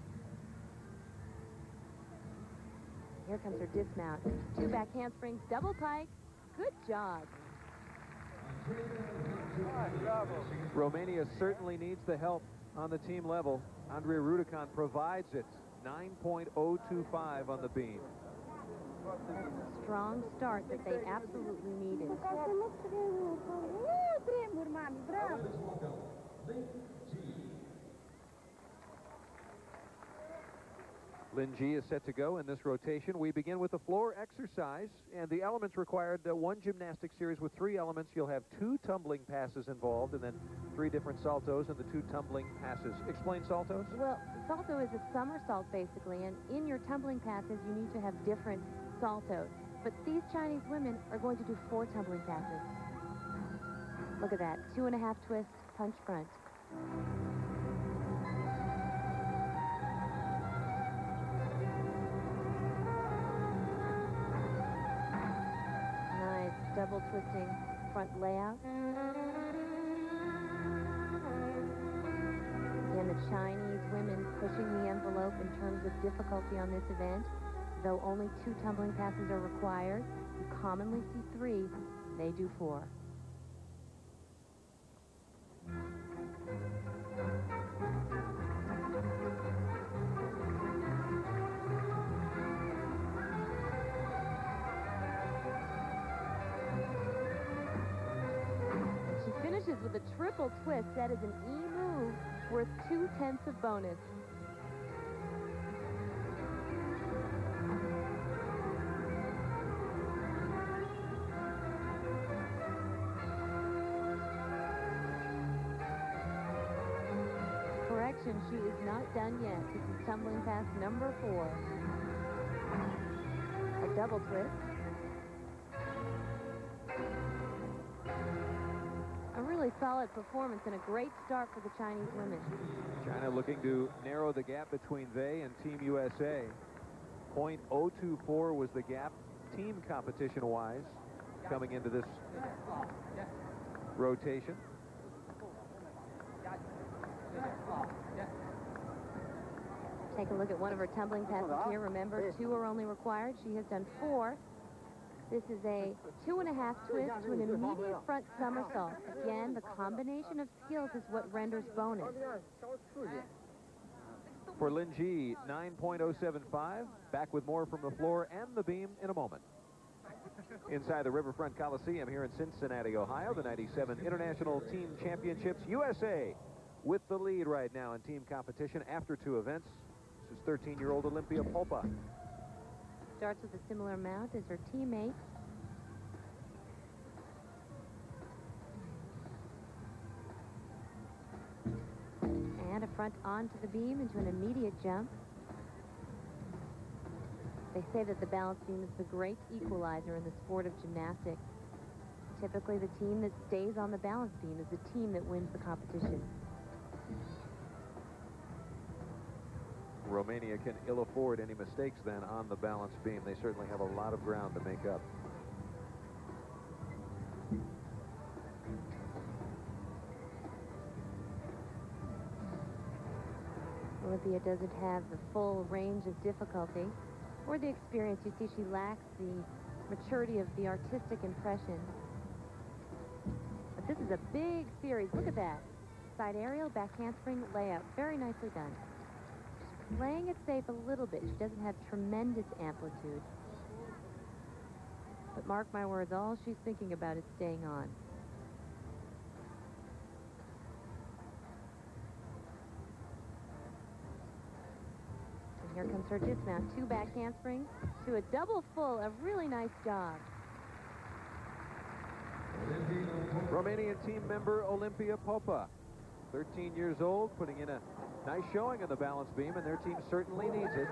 Here comes her dismount. 2 back handsprings, double pike. Good job.
Romania certainly needs the help on the team level. Andrea Rudicon provides it. 9.025 on the beam.
That's a strong start that they absolutely needed.
Lin Ji is set to go in this rotation. We begin with the floor exercise, and the elements required one gymnastic series with 3 elements. You'll have 2 tumbling passes involved, and then 3 different saltos and the 2 tumbling passes. Explain saltos.
Well, salto is a somersault, basically, and in your tumbling passes, you need to have different saltos. But these Chinese women are going to do 4 tumbling passes. Look at that. 2.5 twists, punch front. Nice double twisting front layout. And the Chinese women pushing the envelope in terms of difficulty on this event. Though only 2 tumbling passes are required, you commonly see 3. They do 4. She finishes with a triple twist. That is an E move worth 2/10 of bonus. Correction, she is not done yet. This is tumbling pass number 4. A double twist. A really solid performance and a great start for the Chinese women.
China looking to narrow the gap between they and Team USA. .024 was the gap team competition-wise coming into this rotation.
Take a look at one of her tumbling passes here. Remember, 2 are only required. She has done 4. This is a 2.5 twist to an immediate front somersault. Again, the combination of skills is what renders bonus.
For Lin Ji, 9.075. Back with more from the floor and the beam in a moment. Inside the Riverfront Coliseum here in Cincinnati, Ohio, the 97 International Team Championships. USA with the lead right now in team competition after 2 events. This is 13-year-old Olympia Popa.
Starts with a similar mount as her teammate. And a front onto the beam into an immediate jump. They say that the balance beam is the great equalizer in the sport of gymnastics. Typically, the team that stays on the balance beam is the team that wins the competition.
Romania can ill afford any mistakes then on the balance beam. They certainly have a lot of ground to make up.
Olympia doesn't have the full range of difficulty or the experience. You see, she lacks the maturity of the artistic impression. But this is a big series. Look at that. Side aerial, back handspring, layout. Very nicely done. She's playing it safe a little bit. She doesn't have tremendous amplitude. But mark my words, all she's thinking about is staying on. And here comes her dismount. 2 back handsprings to a double full. A really nice job.
Romanian team member Olympia Popa, 13 years old, putting in a nice showing on the balance beam, and their team certainly needs it.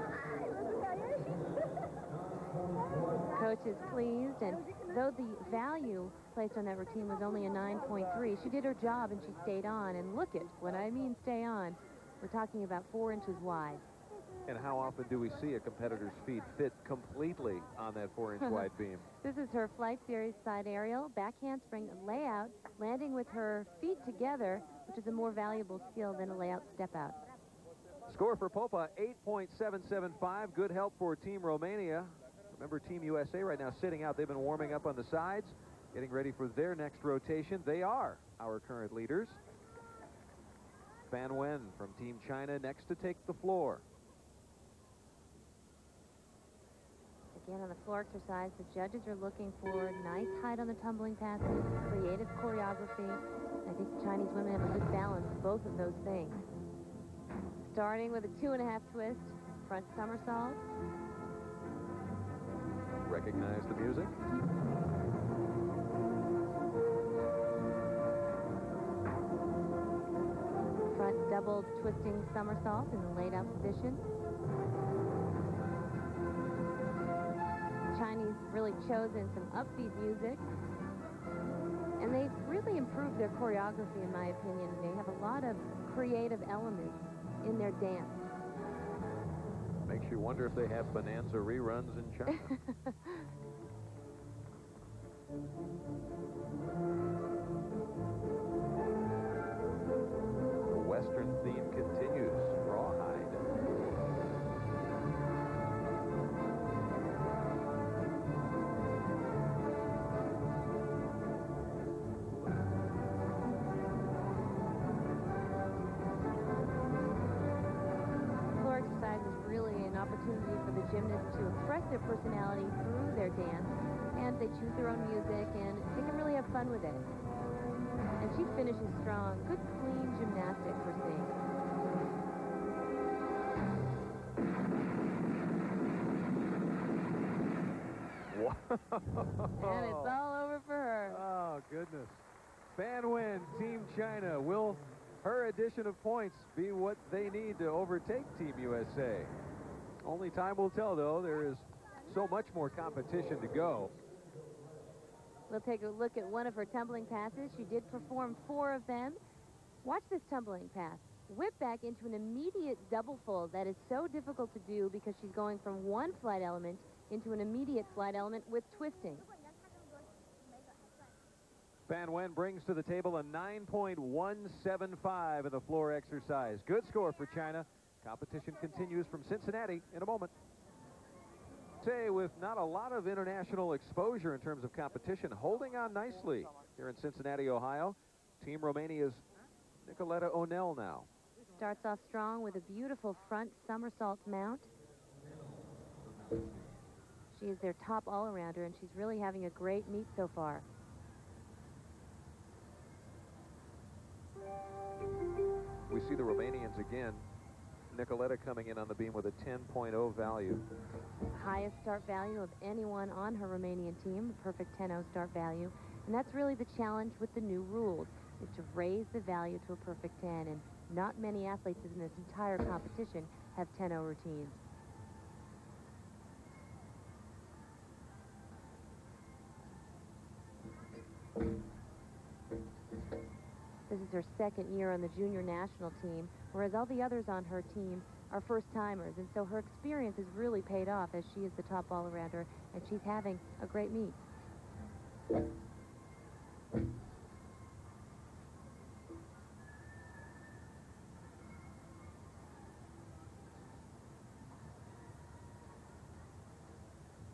Coach is pleased, and though the value placed on that routine was only a 9.3, she did her job and she stayed on. And look at what I mean stay on. We're talking about 4 inches wide.
And how often do we see a competitor's feet fit completely on that 4-inch wide beam?
This is her flight series side aerial, back handspring layout, landing with her feet together, which is a more valuable skill than a layout step out.
Score for Popa, 8.775. Good help for Team Romania. Remember, Team USA right now sitting out. They've been warming up on the sides, getting ready for their next rotation. They are our current leaders. Fan Wen from Team China next to take the floor.
Again, on the floor exercise, the judges are looking for nice height on the tumbling passes, creative choreography. I think the Chinese women have a good balance of both of those things. Starting with a 2.5 twist, front somersault.
Recognize the music.
Front double twisting somersault in the laid out position. Chinese really chosen some upbeat music. And they've really improved their choreography, in my opinion. They have a lot of creative elements in their dance.
Makes you wonder if they have Bonanza reruns in China. The Western theme continues. Rawhide.
Floor exercise is really an opportunity for the gymnasts to express their personality through their dance, and they choose their own music, and they can really have fun with it. And she finishes strong. Good, clean gymnastics we're seeing. And it's all over for her.
Oh, goodness. Fan Wen, Team China. Will her addition of points be what they need to overtake Team USA? Only time will tell, though. There is so much more competition to go.
We'll take a look at one of her tumbling passes. She did perform 4 of them. Watch this tumbling pass. Whip back into an immediate double fold. That is so difficult to do because she's going from one flight element into an immediate flight element with twisting.
Fan Wen brings to the table a 9.175 in the floor exercise. Good score for China. Competition continues from Cincinnati in a moment. Say, with not a lot of international exposure in terms of competition, holding on nicely here in Cincinnati, Ohio. Team Romania's Nicoletta O'Neill now.
Starts off strong with a beautiful front somersault mount. She is their top all-arounder, and she's really having a great meet so far.
We see the Romanians again. Nicoletta coming in on the beam with a 10.0 value.
Highest start value of anyone on her Romanian team, a perfect 10.0 start value. And that's really the challenge with the new rules, is to raise the value to a perfect 10. And not many athletes in this entire competition have 10.0 routines. This is her second year on the junior national team, whereas all the others on her team are first-timers. And so her experience has really paid off as she is the top all-arounder, and she's having a great meet.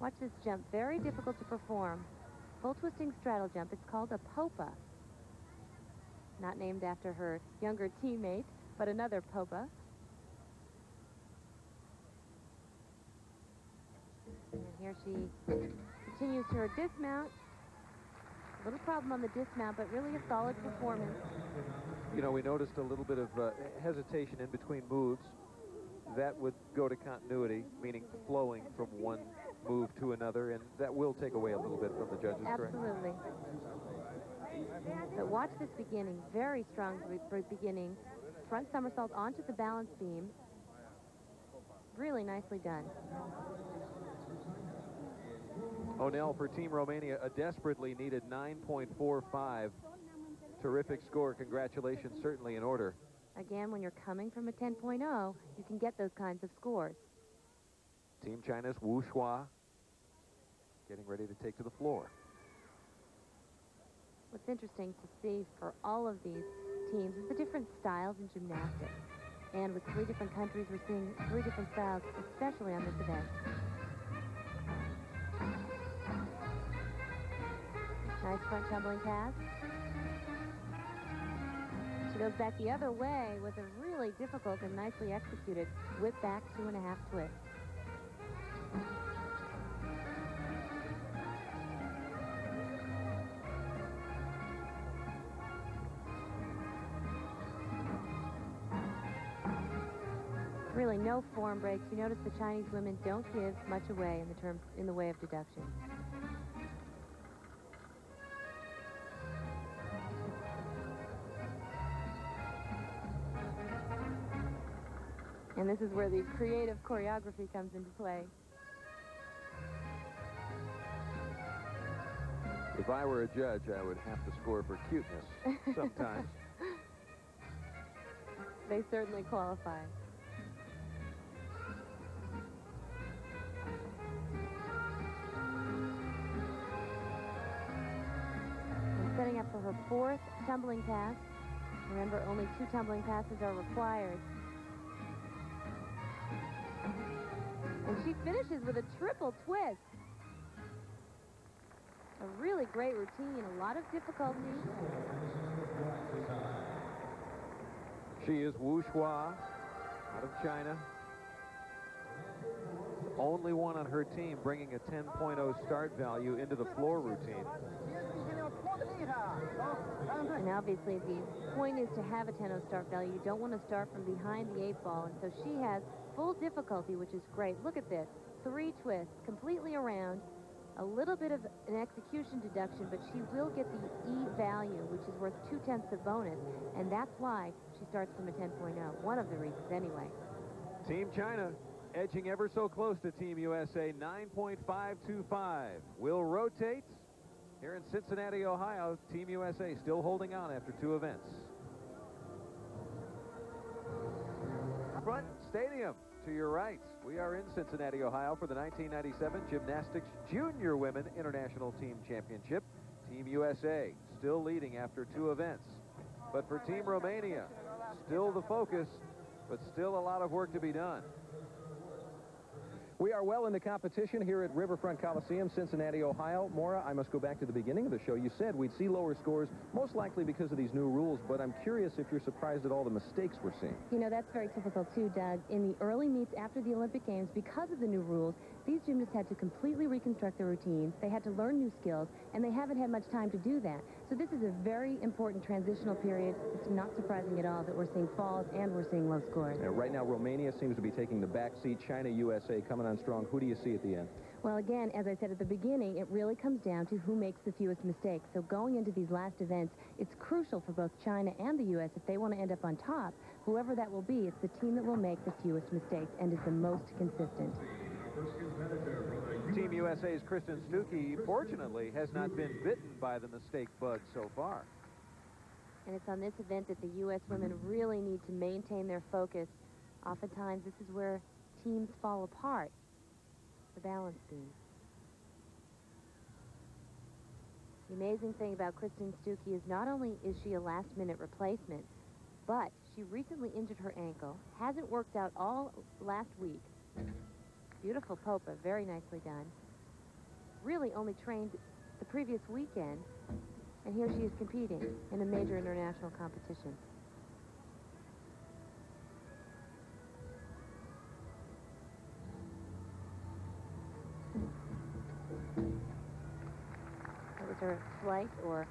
Watch this jump. Very difficult to perform. Full twisting straddle jump. It's called a popa. Not named after her younger teammate, but another popa. And here she continues her dismount. A little problem on the dismount, but really a solid performance.
You know, we noticed a little bit of hesitation in between moves. That would go to continuity, meaning flowing from one move to another, and that will take away a little bit from the judges, correct?
Absolutely. But watch this beginning. Very strong beginning. Front somersault onto the balance beam. Really nicely done.
O'Neill for Team Romania, a desperately needed 9.45. Terrific score. Congratulations, certainly in order.
Again, when you're coming from a 10.0, you can get those kinds of scores.
Team China's Wu Shua getting ready to take to the floor.
What's interesting to see for all of these teams is the different styles in gymnastics. And with 3 different countries, we're seeing 3 different styles, especially on this event. Nice front tumbling pass. She goes back the other way with a really difficult and nicely executed whip back 2.5 twist. Really no form breaks. You notice the Chinese women don't give much away in the way of deduction. And this is where the creative choreography comes into play.
If I were a judge, I would have to score for cuteness sometimes.
They certainly qualify. And setting up for her 4th tumbling pass. Remember, only 2 tumbling passes are required. And she finishes with a triple twist. A really great routine, a lot of difficulty.
She is Wu Shua out of China. The only one on her team bringing a 10.0 start value into the floor routine.
And obviously the point is to have a 10.0 start value. You don't want to start from behind the 8 ball. And so she has full difficulty, which is great. Look at this. 3 twists, completely around. A little bit of an execution deduction, but she will get the E value, which is worth 2/10 of bonus. And that's why she starts from a 10.0. One of the reasons, anyway.
Team China edging ever so close to Team USA, 9.525. Will rotate. Here in Cincinnati, Ohio, Team USA still holding on after 2 events. Front stadium to your right. We are in Cincinnati, Ohio for the 1997 Gymnastics Junior Women International Team Championship. Team USA still leading after 2 events. But for Team Romania, still the focus, but still a lot of work to be done.
We are well into competition here at Riverfront Coliseum, Cincinnati, Ohio. Maura, I must go back to the beginning of the show. You said we'd see lower scores, most likely because of these new rules, but I'm curious if you're surprised at all the mistakes we're seeing.
You know, that's very typical too, Doug. In the early meets after the Olympic Games, because of the new rules, these gymnasts had to completely reconstruct their routines. They had to learn new skills, and they haven't had much time to do that. So this is a very important transitional period. It's not surprising at all that we're seeing falls and we're seeing low scores.
Right now, Romania seems to be taking the back seat. China, USA coming on strong. Who do you see at the end?
Well, again, as I said at the beginning, it really comes down to who makes the fewest mistakes. So going into these last events, it's crucial for both China and the U.S. if they want to end up on top. Whoever that will be, it's the team that will make the fewest mistakes and is the most consistent.
Team USA's Kristen Stuckey, fortunately, has not been bitten by the mistake bug so far.
And it's on this event that the U.S. women really need to maintain their focus. Oftentimes, this is where teams fall apart. The balance beam. The amazing thing about Kristen Stuckey is not only is she a last-minute replacement, but she recently injured her ankle, hasn't worked out all last week. Beautiful popa, very nicely done. Really only trained the previous weekend, and here she is competing in a major international competition. That was her flight or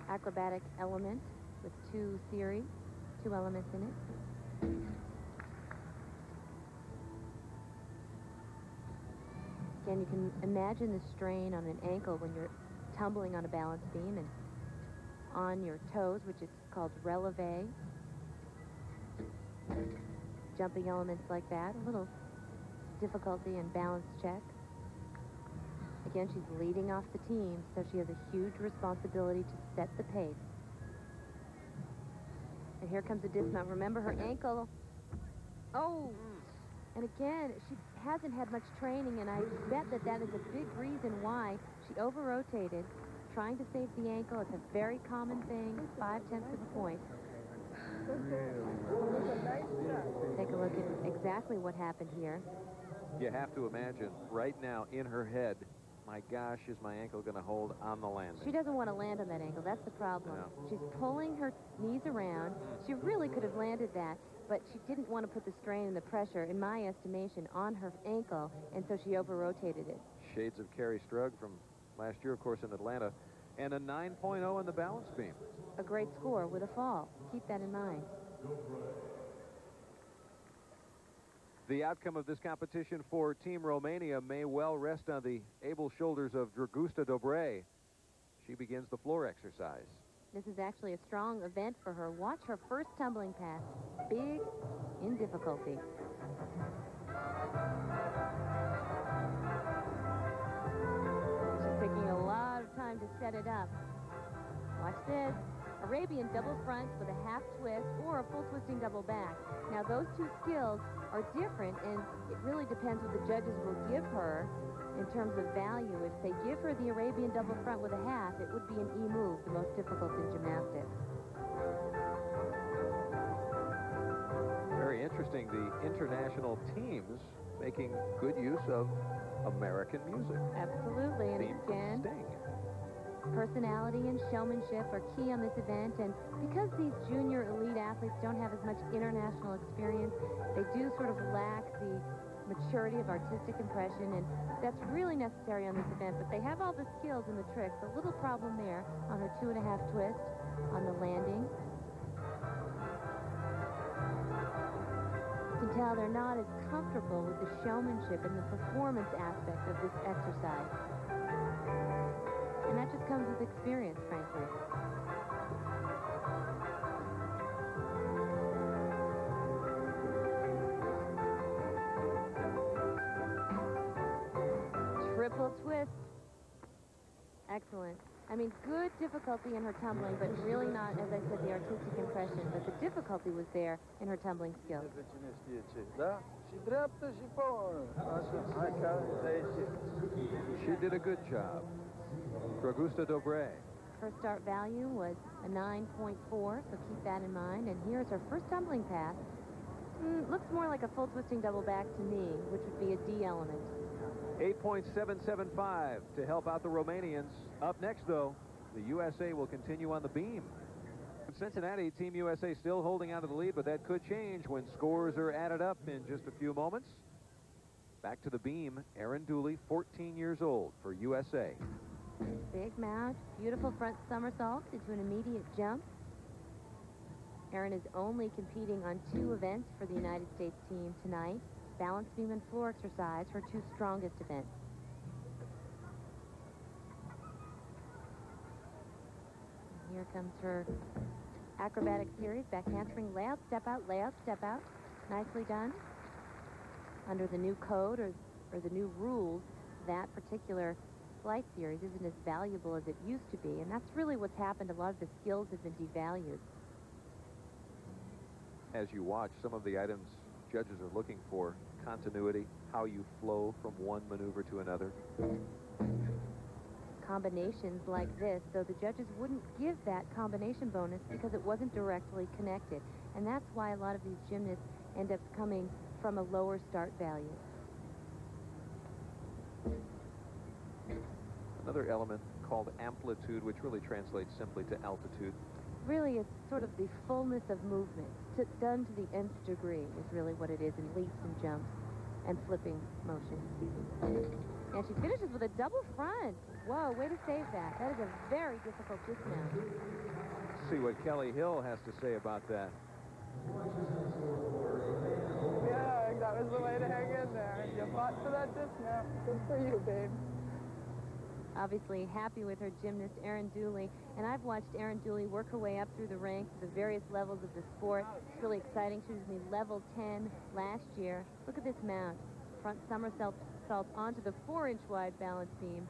acrobatic element with 2 series, 2 elements in it. Again, you can imagine the strain on an ankle when you're tumbling on a balance beam and on your toes, which is called releve. Jumping elements like that, a little difficulty in balance check. Again, she's leading off the team, so she has a huge responsibility to set the pace. And here comes a dismount. Remember her ankle. Oh! And again, she hasn't had much training, and I bet that that is a big reason why she over-rotated, trying to save the ankle. It's a very common thing, 0.5 of a point. Take a look at exactly what happened here.
You have to imagine right now in her head, my gosh, is my ankle going to hold on the landing?
She doesn't want to land on that ankle. That's the problem.
No.
She's pulling her knees around. She really could have landed that, but she didn't want to put the strain and the pressure, in my estimation, on her ankle, and so she over-rotated it.
Shades of Carrie Strug from last year, of course, in Atlanta, and a 9.0 in the balance beam.
A great score with a fall. Keep that in mind.
The outcome of this competition for Team Romania may well rest on the able shoulders of Dragusta Dobre. She begins the floor exercise.
This is actually a strong event for her. Watch her first tumbling pass. Big in difficulty. She's taking a lot of time to set it up. Watch this. Arabian double fronts with a half twist or a full twisting double back. Now those two skills are different, and it really depends what the judges will give her in terms of value. If they give her the Arabian double front with a half, it would be an E move, the most difficult in gymnastics.
Very interesting, the international teams making good use of American music.
Absolutely, and
Theme
again,
Sting.
Personality and showmanship are key on this event, and because these junior elite athletes don't have as much international experience, they do sort of lack the maturity of artistic impression, and that's really necessary on this event. But they have all the skills and the tricks. A little problem there on her 2.5 twist on the landing. You can tell they're not as comfortable with the showmanship and the performance aspect of this exercise. And that just comes with experience, frankly. Triple twist. Excellent. I mean, good difficulty in her tumbling, but really not, as I said, the artistic impression. But the difficulty was there in her tumbling skills.
She did a good job. Dragusta Dobre.
Her start value was a 9.4, so keep that in mind. And here's her first tumbling pass. Looks more like a full twisting double back to me, which would be a D element.
8.775 to help out the Romanians. Up next, though, the USA will continue on the beam. Cincinnati, Team USA still holding on to the lead, but that could change when scores are added up in just a few moments. Back to the beam, Erin Dooley, 14 years old for USA.
Big mount, beautiful front somersault into an immediate jump. Erin is only competing on 2 events for the United States team tonight. Balance beam and floor exercise, her 2 strongest events. And here comes her acrobatic series, back handspring, layout, step out, layout, step out. Nicely done. Under the new code or the new rules, that particular flight series isn't as valuable as it used to be, and that's really what's happened. A lot of the skills have been devalued.
As you watch, some of the items judges are looking for: continuity, how you flow from one maneuver to another.
Combinations like this, though the judges wouldn't give that combination bonus because it wasn't directly connected, and that's why a lot of these gymnasts end up coming from a lower start value.
Another element called amplitude, which really translates simply to altitude.
Really, it's sort of the fullness of movement, done to the nth degree is really what it is in leaps and jumps and flipping motion. And she finishes with a double front. Whoa, way to save that. That is a very difficult dismount.
See what Kelly Hill has to say about that.
Yeah, that was the way to hang in there. You fought for that dismount. Good for you, babe.
Obviously happy with her gymnast, Erin Dooley. And I've watched Erin Dooley work her way up through the ranks of the various levels of the sport. It's really exciting. She was in the level 10 last year. Look at this mount. Front somersault onto the 4-inch wide balance beam.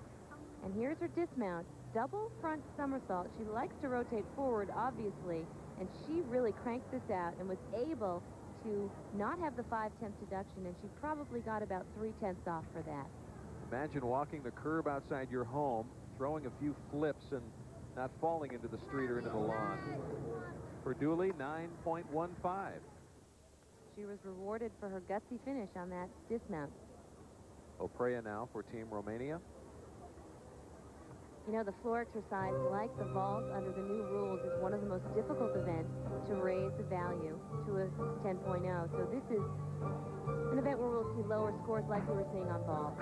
And here's her dismount. Double front somersault. She likes to rotate forward, obviously. And she really cranked this out and was able to not have the 5/10 deduction. And she probably got about 3/10 off for that.
Imagine walking the curb outside your home, throwing a few flips and not falling into the street or into the lawn. For Dooley, 9.15.
She was rewarded for her gutsy finish on that dismount.
Oprea now for Team Romania.
You know, the floor exercise, like the vault under the new rules, is one of the most difficult events to raise the value to a 10.0. So this is an event where we'll see lower scores like we were seeing on vault.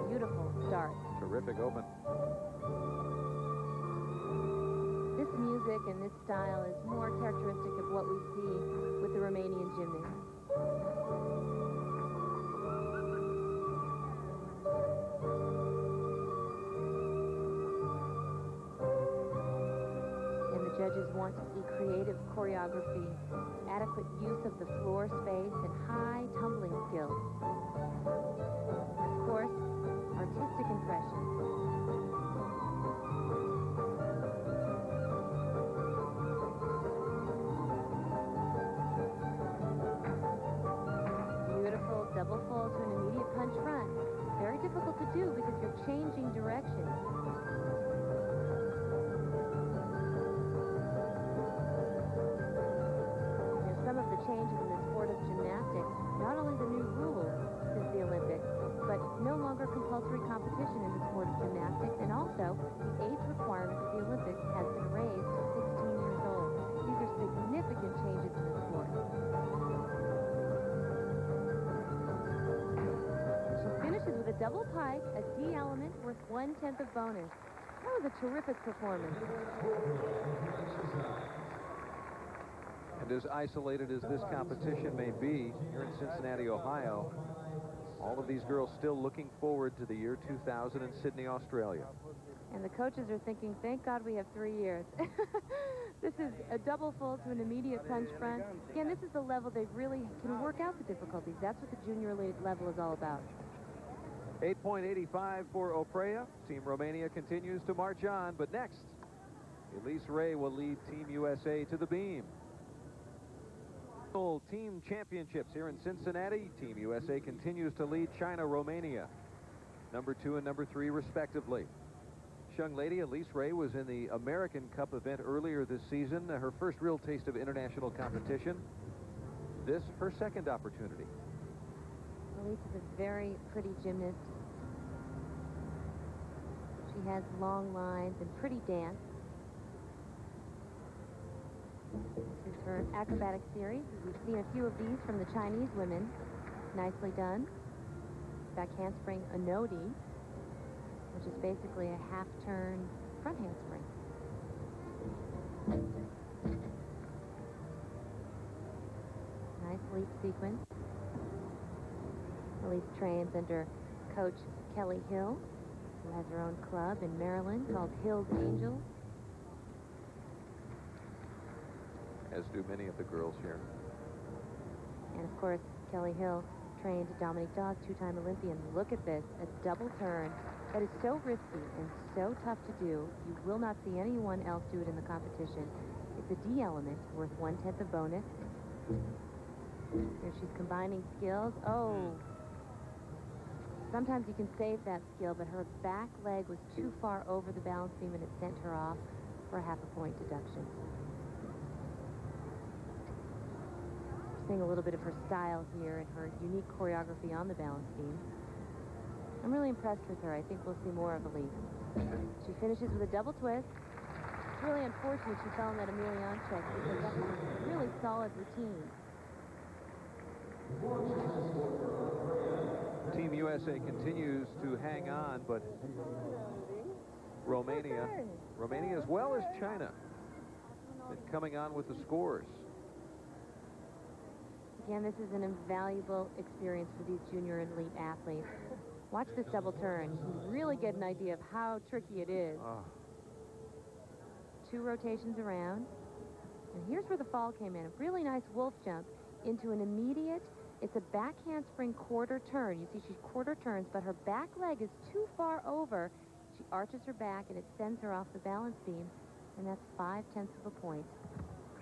Beautiful start.
Terrific open.
This music and this style is more characteristic of what we see with the Romanian gymnasts. Judges want to see creative choreography, adequate use of the floor space, and high tumbling skills. Of course, artistic impressions. Beautiful double fall to an immediate punch front. Very difficult to do because you're changing direction. Some of the changes in the sport of gymnastics, not only the new rules since the Olympics, but no longer compulsory competition in the sport of gymnastics, and also the age requirement of the Olympics has been raised to 16 years old. These are significant changes in the sport. She finishes with a double pike, a D element worth 1/10 of bonus. That was a terrific performance.
And as isolated as this competition may be here in Cincinnati, Ohio, all of these girls still looking forward to the year 2000 in Sydney, Australia.
And the coaches are thinking, thank God we have 3 years. This is a double full to an immediate punch front. Again, this is the level they really can work out the difficulties. That's what the junior level is all about.
8.85 for Oprea. Team Romania continues to march on, but next, Elise Ray will lead Team USA to the beam. Team championships here in Cincinnati. Team USA continues to lead China, Romania, number 2 and number 3 respectively. Young lady Elise Ray was in the American Cup event earlier this season, her first real taste of international competition. This her second opportunity.
Elise is a very pretty gymnast. She has long lines and pretty dance. This is her acrobatic series. We've seen a few of these from the Chinese women. Nicely done. Back handspring Anodi, which is basically a half-turn front handspring. Nice leap sequence. Elise trains under Coach Kelly Hill, who has her own club in Maryland called Hill's Angels.
As do many of the girls here.
And of course, Kelly Hill trained Dominique Dawes, 2-time Olympian. Look at this, a double turn that is so risky and so tough to do. You will not see anyone else do it in the competition. It's a D element worth 1/10 of bonus. Here she's combining skills. Oh, sometimes you can save that skill, but her back leg was too far over the balance beam and it sent her off for a half-a-point deduction. Seeing a little bit of her style here and her unique choreography on the balance beam. I'm really impressed with her. I think we'll see more of Elise. She finishes with a double twist. It's really unfortunate she fell in that Emilion check because that was a really solid routine.
Team USA continues to hang on, but Romania as well as China, been coming on with the scores.
Again, this is an invaluable experience for these junior and elite athletes. Watch this double turn. You really get an idea of how tricky it is.
Oh.
2 rotations around. And here's where the fall came in. A really nice wolf jump into an immediate, it's a back handspring quarter turn. You see she quarter turns, but her back leg is too far over. She arches her back and it sends her off the balance beam. And that's 5/10 of a point.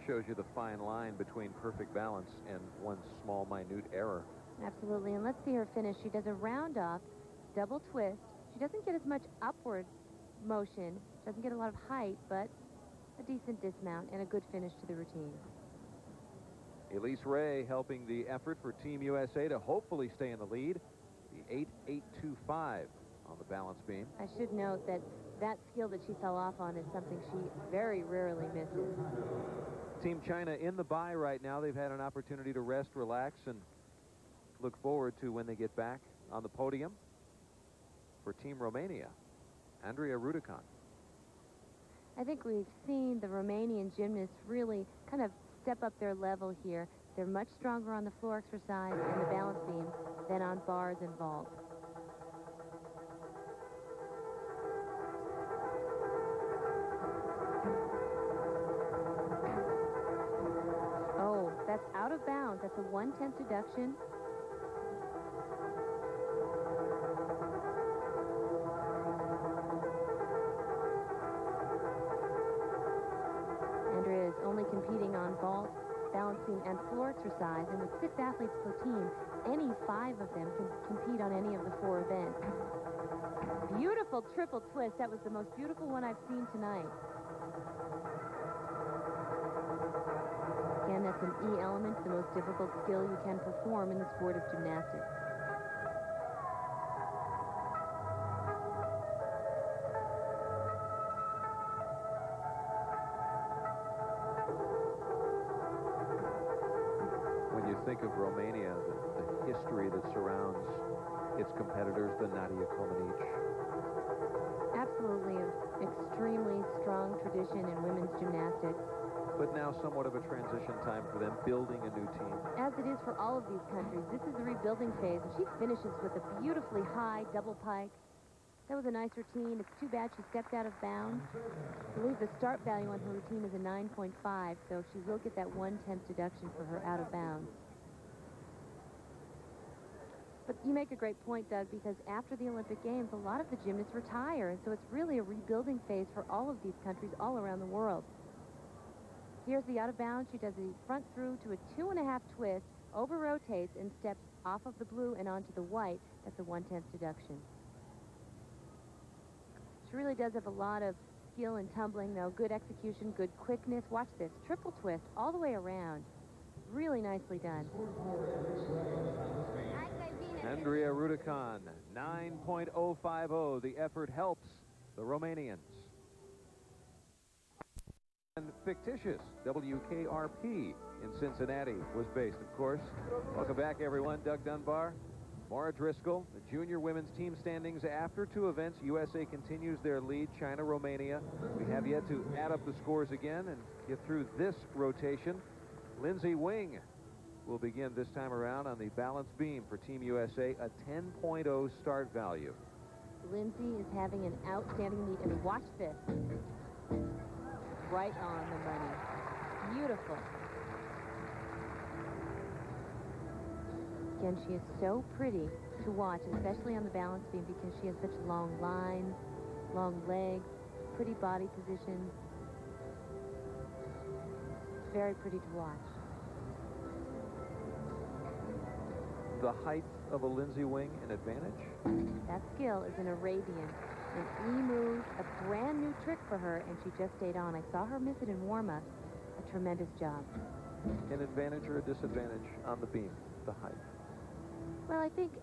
Shows you the fine line between perfect balance and one small, minute error.
Absolutely, and let's see her finish. She does a round off, double twist. She doesn't get as much upward motion, doesn't get a lot of height, but a decent dismount and a good finish to the routine.
Elise Ray helping the effort for Team USA to hopefully stay in the lead. The 8.825 on the balance beam.
I should note that that skill that she fell off on is something she very rarely misses.
Team China in the bye right now. They've had an opportunity to rest, relax, and look forward to when they get back on the podium. For Team Romania, Andrea Rudicon.
I think we've seen the Romanian gymnasts really kind of step up their level here. They're much stronger on the floor exercise and the balance beam than on bars and vault. That's out of bounds. That's a 1/10 deduction. Andrea is only competing on vault, balancing, and floor exercise, and with 6 athletes per team, any 5 of them can compete on any of the 4 events. Beautiful triple twist. That was the most beautiful one I've seen tonight. Again, that's an E element, the most difficult skill you can perform in the sport of gymnastics.
When you think of Romania, the history that surrounds its competitors, the Nadia Comaneci.
Absolutely an extremely strong tradition in women's gymnastics.
But now somewhat of a transition time for them, building a new team.
As it is for all of these countries, this is the rebuilding phase, and she finishes with a beautifully high double pike. That was a nice routine. It's too bad she stepped out of bounds. I believe the start value on her routine is a 9.5, so she will get that 1/10 deduction for her out of bounds. But you make a great point, Doug, because after the Olympic Games, a lot of the gymnasts retire, and so it's really a rebuilding phase for all of these countries all around the world. Here's the out of bounds. She does the front through to a 2.5 twist, over rotates, and steps off of the blue and onto the white. That's a 1/10 deduction. She really does have a lot of skill in tumbling, though. Good execution, good quickness. Watch this. Triple twist all the way around. Really nicely done.
Andrea Rudican, 9.050. The effort helps the Romanians. And fictitious WKRP in Cincinnati was based, of course. Welcome back, everyone. Doug Dunbar, Maura Driscoll. The junior women's team standings after 2 events. USA continues their lead. China, Romania. We have yet to add up the scores again and get through this rotation. Lindsay Wing will begin this time around on the balance beam for Team USA, a 10.0 start value.
Lindsay is having an outstanding meet, and watch this. Right on the money. Beautiful. Again, she is so pretty to watch, especially on the balance beam, because she has such long lines, long legs, pretty body positions. Very pretty to watch.
The height of a Lindsay Wing an advantage?
That skill is an Arabian. An E move, a brand new trick for her, and she just stayed on. I saw her miss it in warm-up. A tremendous job.
An advantage or a disadvantage on the beam, the height?
Well, I think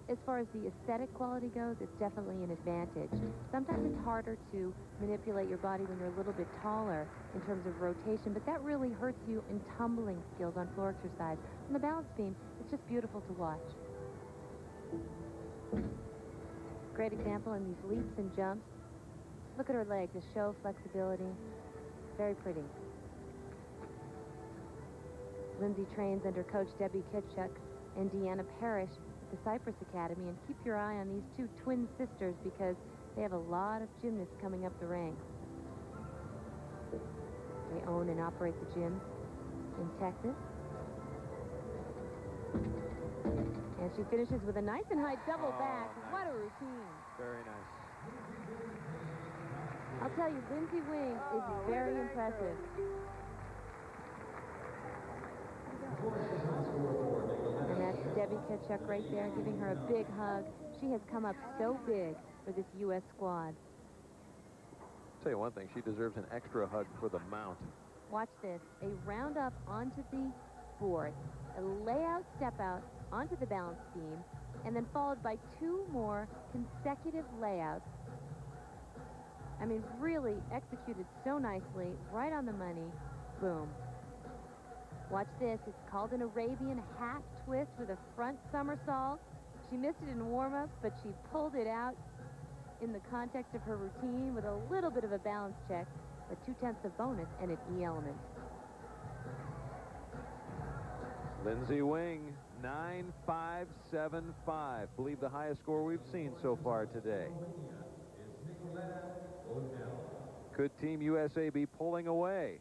as far as the aesthetic quality goes, it's definitely an advantage. Sometimes it's harder to manipulate your body when you're a little bit taller in terms of rotation, but that really hurts you in tumbling skills on floor exercise. On the balance beam, it's just beautiful to watch. Great example in these leaps and jumps. Look at her legs, a show of flexibility. Very pretty. Lindsay trains under Coach Debbie Kitchuk and Deanna Parrish at the Cypress Academy, and keep your eye on these 2 twin sisters because they have a lot of gymnasts coming up the ranks. They own and operate the gym in Texas. And she finishes with a nice and high double back.
Nice.
What a routine.
Very nice.
I'll tell you, Lindsay Wing is very impressive. And that's Debbie Kitchuk right there, giving her a big hug. She has come up so big for this U.S. squad.
I'll tell you one thing, she deserves an extra hug for the mount.
Watch this. A round up onto the board, a layout step out onto the balance beam, and then followed by 2 more consecutive layouts. I mean, really executed so nicely, right on the money. Boom. Watch this. It's called an Arabian half twist with a front somersault. She missed it in warm-up, but she pulled it out in the context of her routine with a little bit of a balance check, a 2/10 of bonus, and an E element.
Lindsay Wing, 9.575. Believe the highest score we've seen so far today. Could Team USA be pulling away?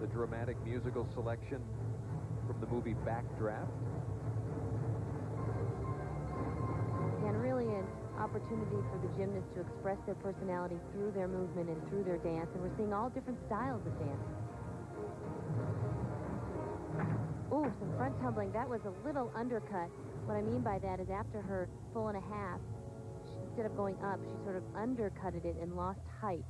the dramatic musical selection from the movie Backdraft.
And really an opportunity for the gymnasts to express their personality through their movement and through their dance. And we're seeing all different styles of dance. Ooh, some front tumbling. That was a little undercut. What I mean by that is after her full and a half, instead of going up, she sort of undercutted it and lost height.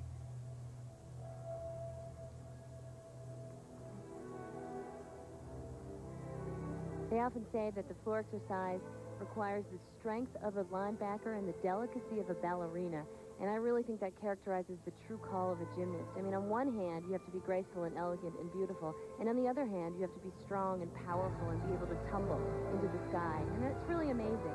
They often say that the floor exercise requires the strength of a linebacker and the delicacy of a ballerina. And I really think that characterizes the true call of a gymnast. I mean, on one hand, you have to be graceful and elegant and beautiful. And on the other hand, you have to be strong and powerful and be able to tumble into the sky. And that's really amazing.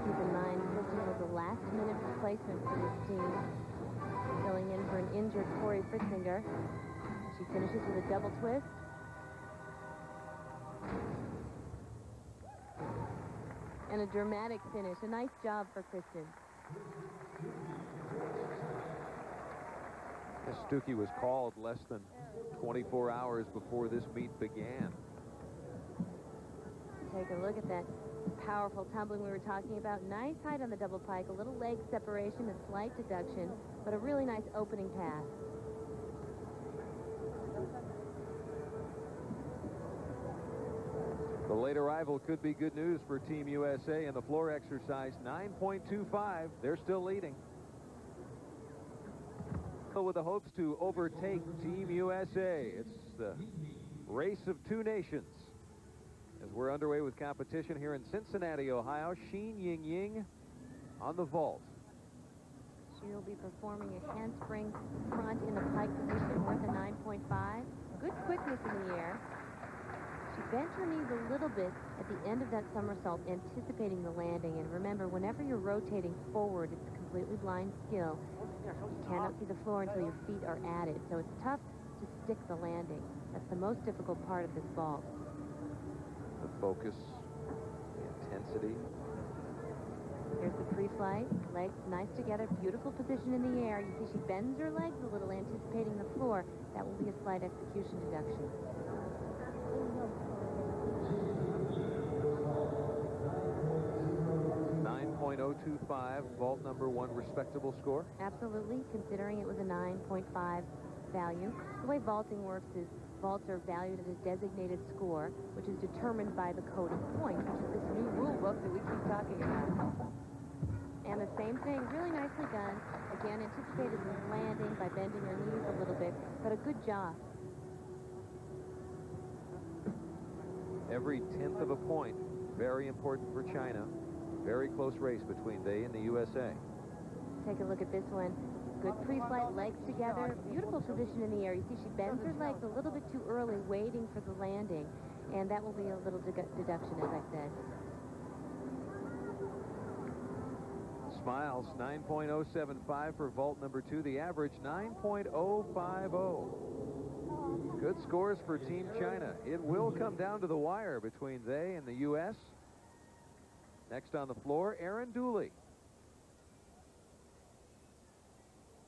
Keep in mind, Kristen was a last-minute replacement for this team, filling in for an injured Corey Fritzinger. She finishes with a double twist. And a dramatic finish. A nice job for Kristen.
Stuckey was called less than 24 hours before this meet began.
Take a look at that powerful tumbling we were talking about. Nice height on the double pike, a little leg separation, a slight deduction, but a really nice opening pass.
The late arrival could be good news for Team USA in the floor exercise. 9.25. They're still leading. With the hopes to overtake Team USA. It's the race of two nations. As we're underway with competition here in Cincinnati, Ohio, Sheen Ying on the vault.
She'll be performing a handspring front in the pike position worth a 9.5. Good quickness in the air. She bent her knees a little bit at the end of that somersault, anticipating the landing. And remember, whenever you're rotating forward, it's a completely blind skill. You cannot see the floor until your feet are at it. So it's tough to stick the landing. That's the most difficult part of this vault.
The focus, the intensity.
Here's the pre-flight. Legs nice together. Beautiful position in the air. You see she bends her legs a little, anticipating the floor. That will be a slight execution deduction.
9.025, vault number one, respectable score?
Absolutely, considering it was a 9.5 value. The way vaulting works is vaults are valued at a designated score, which is determined by the code of points, which is this new rule book that we keep talking about. And the same thing, really nicely done. Again, anticipated the landing by bending her knees a little bit, but a good job.
Every 10th of a point, very important for China. Very close race between they and the USA.
Take a look at this one. Good pre-flight, legs together. Beautiful position in the air. You see she bends her legs a little bit too early, waiting for the landing. And that will be a little deduction, as I said.
Smiles, 9.075 for vault number two. The average, 9.050. Good scores for Team China. It will come down to the wire between they and the U.S. Next on the floor, Erin Dooley.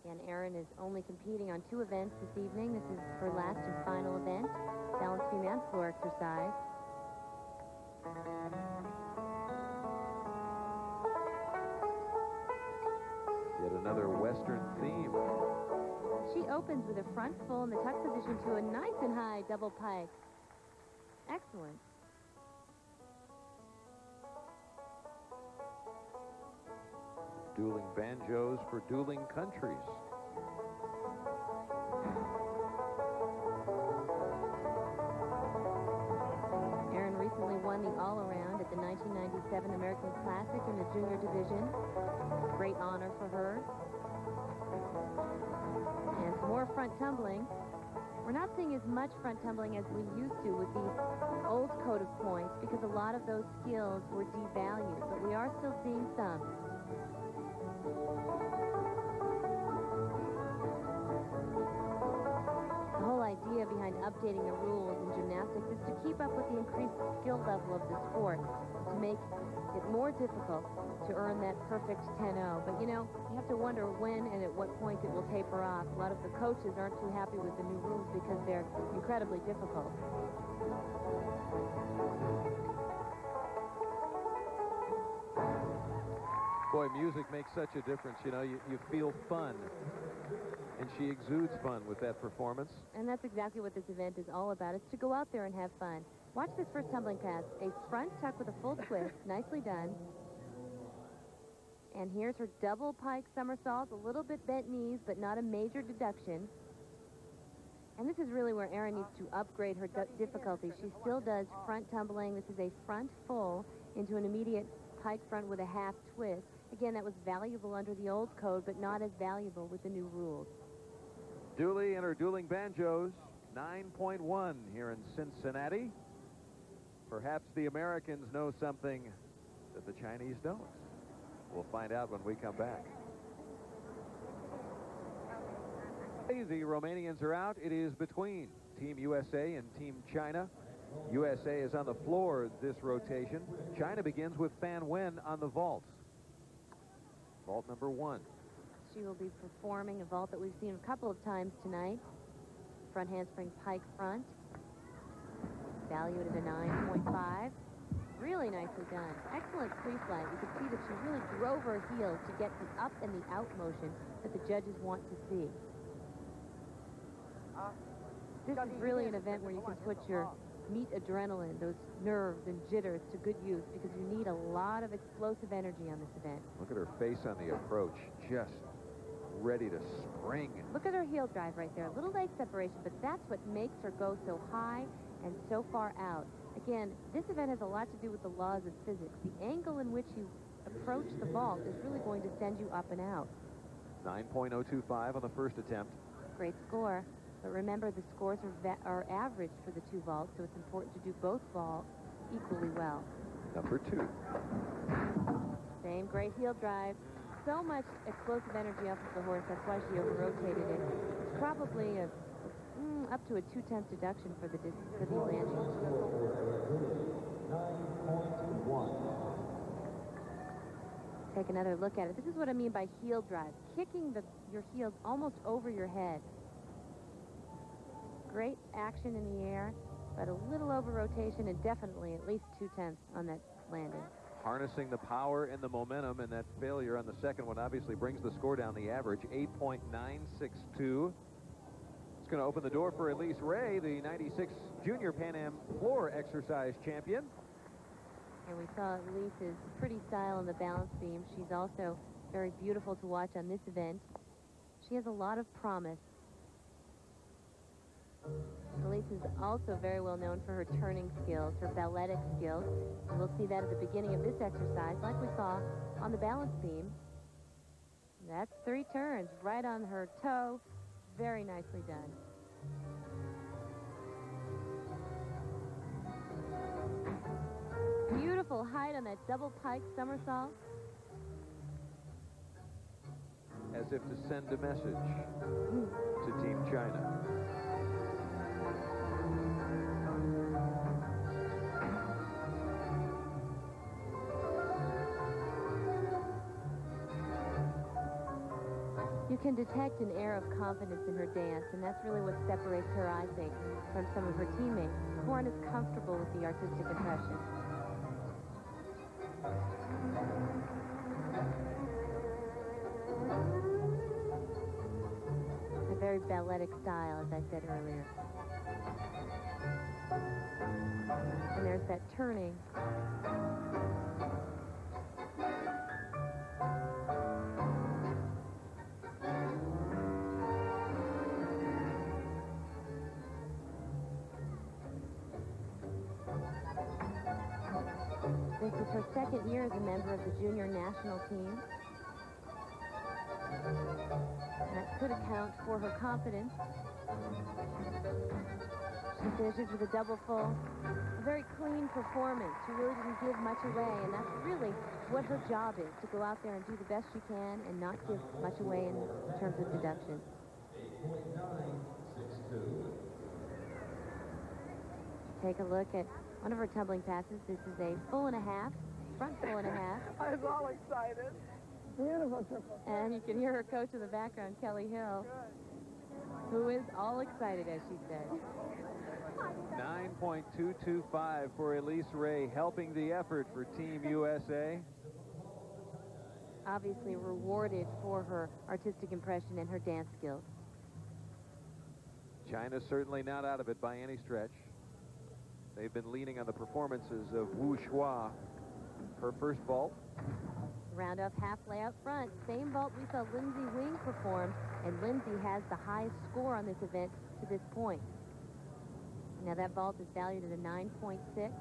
And Erin is only competing on 2 events this evening. This is her last and final event, balance beam and floor exercise.
Yet another Western theme.
She opens with a front full in the tuck position to a nice and high double pike. Excellent.
Dueling banjos for dueling countries.
Erin recently won the all-around at the 1997 American Classic in the junior division. Great honor for her. And some more front tumbling. We're not seeing as much front tumbling as we used to with the old code of points because a lot of those skills were devalued, but we are still seeing some. The whole idea behind updating the rules in gymnastics is to keep up with the increased skill level of the sport, to make it more difficult to earn that perfect 10-0. But, you know, you have to wonder when and at what point it will taper off. A lot of the coaches aren't too happy with the new rules because they're incredibly difficult.
Boy, music makes such a difference. You know, you feel fun. And she exudes fun with that performance.
And that's exactly what this event is all about. It's to go out there and have fun. Watch this first tumbling pass. A front tuck with a full twist. Nicely done. And here's her double pike somersault. A little bit bent knees, but not a major deduction. And this is really where Erin needs to upgrade her difficulty. She still does front tumbling. This is a front full into an immediate pike front with a half twist. Again, that was valuable under the old code, but not as valuable with the new rules.
Dooley and her dueling banjos, 9.1 here in Cincinnati. Perhaps the Americans know something that the Chinese don't. We'll find out when we come back. The Romanians are out. It is between Team USA and Team China. USA is on the floor this rotation. China begins with Fan Wen on the vault. Vault number 1.
She will be performing a vault that we've seen a couple of times tonight. Front handspring pike front. Valued at a 9.5. Really nicely done. Excellent pre-flight. You can see that she really drove her heels to get the up and the out motion that the judges want to see. This is really an event where you can put your meet adrenaline, those nerves and jitters, to good use, because you need a lot of explosive energy on this event.
Look at her face on the approach, just ready to spring.
Look at her heel drive right there. A little leg separation, but that's what makes her go so high and so far out. Again, this event has a lot to do with the laws of physics. The angle in which you approach the vault is really going to send you up and out.
9.025 on the first attempt.
Great score. But remember, the scores are average for the two vaults, so it's important to do both vaults equally well.
Number 2.
Same great heel drive. So much explosive energy off of the horse. That's why she over-rotated it. It's probably up to a 2/10 deduction for the landing.
9.1.
Take another look at it. This is what I mean by heel drive. Kicking your heels almost over your head. Great action in the air, but a little over-rotation and definitely at least 2/10 on that landing.
Harnessing the power and the momentum, and that failure on the second one obviously brings the score down the average, 8.962. It's going to open the door for Elise Ray, the 96 Junior Pan Am floor exercise champion.
And we saw Elise's pretty style on the balance beam. She's also very beautiful to watch on this event. She has a lot of promise. Elise is also very well known for her turning skills, her balletic skills. And we'll see that at the beginning of this exercise, like we saw on the balance beam. That's 3 turns right on her toe. Very nicely done. Beautiful height on that double pike somersault.
As if to send a message to Team China.
You can detect an air of confidence in her dance, and that's really what separates her, I think, from some of her teammates, who aren't as comfortable with the artistic impression. A very balletic style, as I said earlier. And there's that turning. This is her second year as a member of the junior national team. That could account for her confidence. She finishes with a double full. A very clean performance. She really didn't give much away, and that's really what her job is, to go out there and do the best she can and not give much away in terms of deduction.
8.962.
take a look at one of her tumbling passes. This is a full and a half, front full and a half.
I was all excited. Beautiful triple.
And you can hear her coach in the background, Kelly Hill, who is all excited, as she said.
9.225 for Elise Ray, helping the effort for Team USA.
Obviously rewarded for her artistic impression and her dance skills.
China's certainly not out of it by any stretch. They've been leaning on the performances of Wu Shua. Her first vault.
Round off half layout front. Same vault we saw Lindsay Wing perform, and Lindsay has the highest score on this event to this point. Now that vault is valued at a 9.6.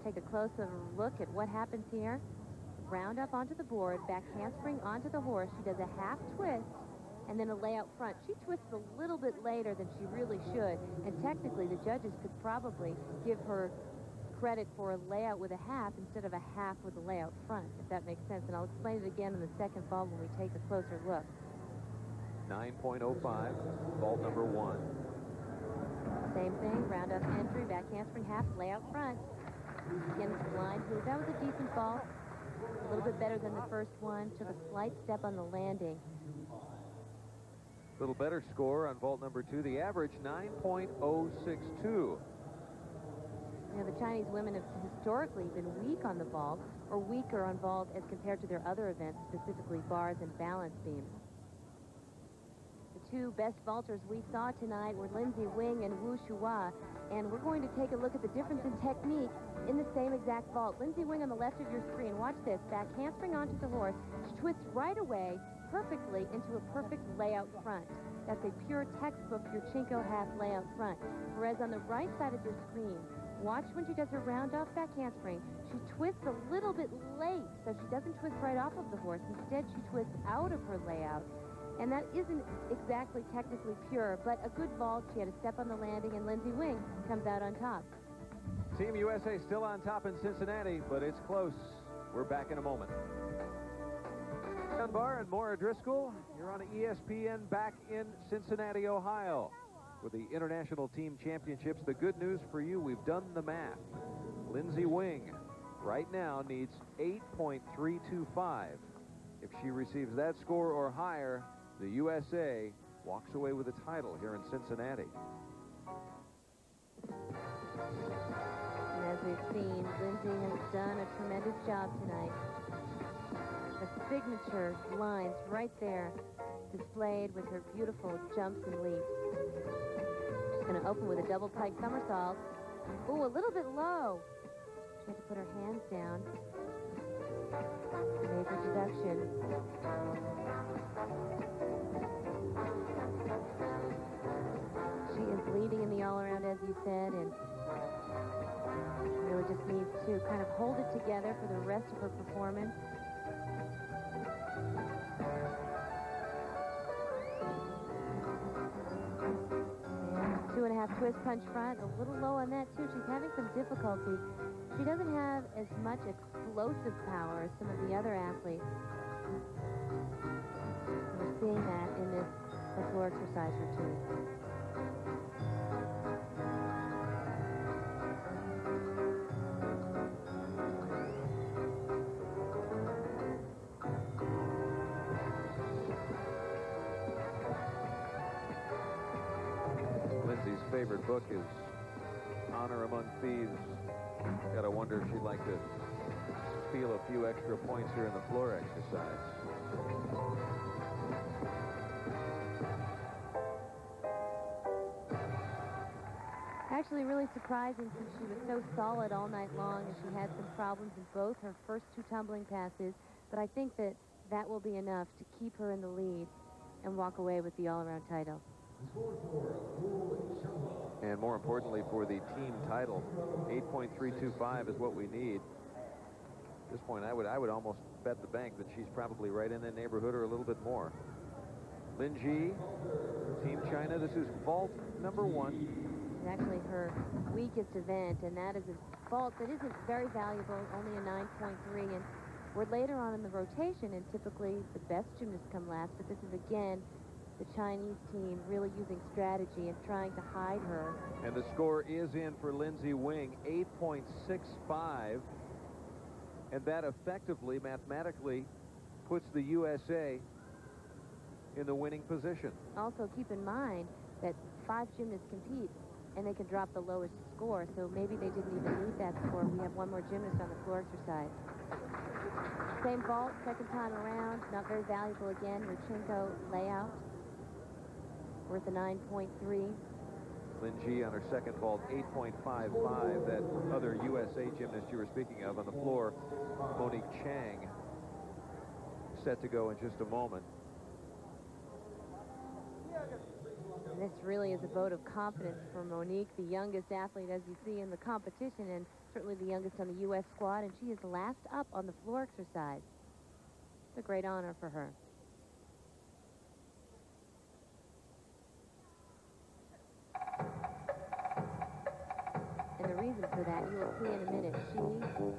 Take a closer look at what happens here. Round up onto the board, back handspring onto the horse. She does a half twist and then a layout front. She twists a little bit later than she really should, and technically the judges could probably give her credit for a layout with a half instead of a half with a layout front, if that makes sense. And I'll explain it again in the second vault when we take a closer look.
9.05, vault number 1.
Same thing, round up entry, back handspring half, layout front. Again, it's blind move. That was a decent vault. A little bit better than the first one. Took a slight step on the landing.
A little better score on vault number 2. The average 9.062.
You know, the Chinese women have historically been weak on the vault, or weaker on vault as compared to their other events, specifically bars and balance beams. The two best vaulters we saw tonight were Lindsay Wing and Wu Shua, and we're going to take a look at the difference in technique in the same exact vault. Lindsay Wing on the left of your screen. Watch this. Back handspring onto the horse. She twists right away perfectly into a perfect layout front. That's a pure textbook Yurchenko half layout front. Whereas on the right side of your screen, watch when she does her round off back handspring. She twists a little bit late, so she doesn't twist right off of the horse. Instead, she twists out of her layout. And that isn't exactly technically pure, but a good vault. She had a step on the landing, and Lindsay Wing comes out on top.
Team USA still on top in Cincinnati, but it's close. We're back in a moment. Dunbar and Maura Driscoll, you're on ESPN back in Cincinnati, Ohio, with the International Team Championships. The good news for you, we've done the math. Lindsay Wing right now needs 8.325. If she receives that score or higher, the USA walks away with the title here in Cincinnati.
And as we've seen, Lindsay has done a tremendous job tonight. The signature lines right there displayed with her beautiful jumps and leaps. She's going to open with a double pike somersault. Ooh, a little bit low. She had to put her hands down. Major deduction. She is leading in the all-around, as you said, and really just needs to kind of hold it together for the rest of her performance. And 2.5 twist punch front, a little low on that too. She's having some difficulty. She doesn't have as much explosive power as some of the other athletes. We're seeing that in this floor exercise routine.
Lindsay's favorite book is Honor Among Thieves. Gotta wonder if she'd like to steal a few extra points here in the floor exercise.
Actually really surprising, since she was so solid all night long and she had some problems in both her first two tumbling passes. But I think that that will be enough to keep her in the lead and walk away with the all-around title.
And more importantly, for the team title, 8.325 is what we need. At this point, I would almost bet the bank that she's probably right in that neighborhood or a little bit more. Lin Ji, Team China, this is vault number 1.
It's actually her weakest event, and that is a vault that isn't very valuable, only a 9.3. And we're later on in the rotation, and typically the best gymnasts come last, but this is again the Chinese team really using strategy and trying to hide her.
And the score is in for Lindsey Wing, 8.65. And that effectively, mathematically, puts the USA in the winning position.
Also, keep in mind that 5 gymnasts compete, and they can drop the lowest score, so maybe they didn't even need that score. We have one more gymnast on the floor exercise. Same vault, second time around, not very valuable again. Yurchenko layout, worth a 9.3.
Lin Ji on her second vault, 8.55. That other USA gymnast you were speaking of on the floor, Monique Chang, set to go in just a moment.
And this really is a vote of confidence for Monique, the youngest athlete, as you see, in the competition, and certainly the youngest on the U.S. squad, and she is last up on the floor exercise. It's a great honor for her. And the reason for that, you will see in a minute. She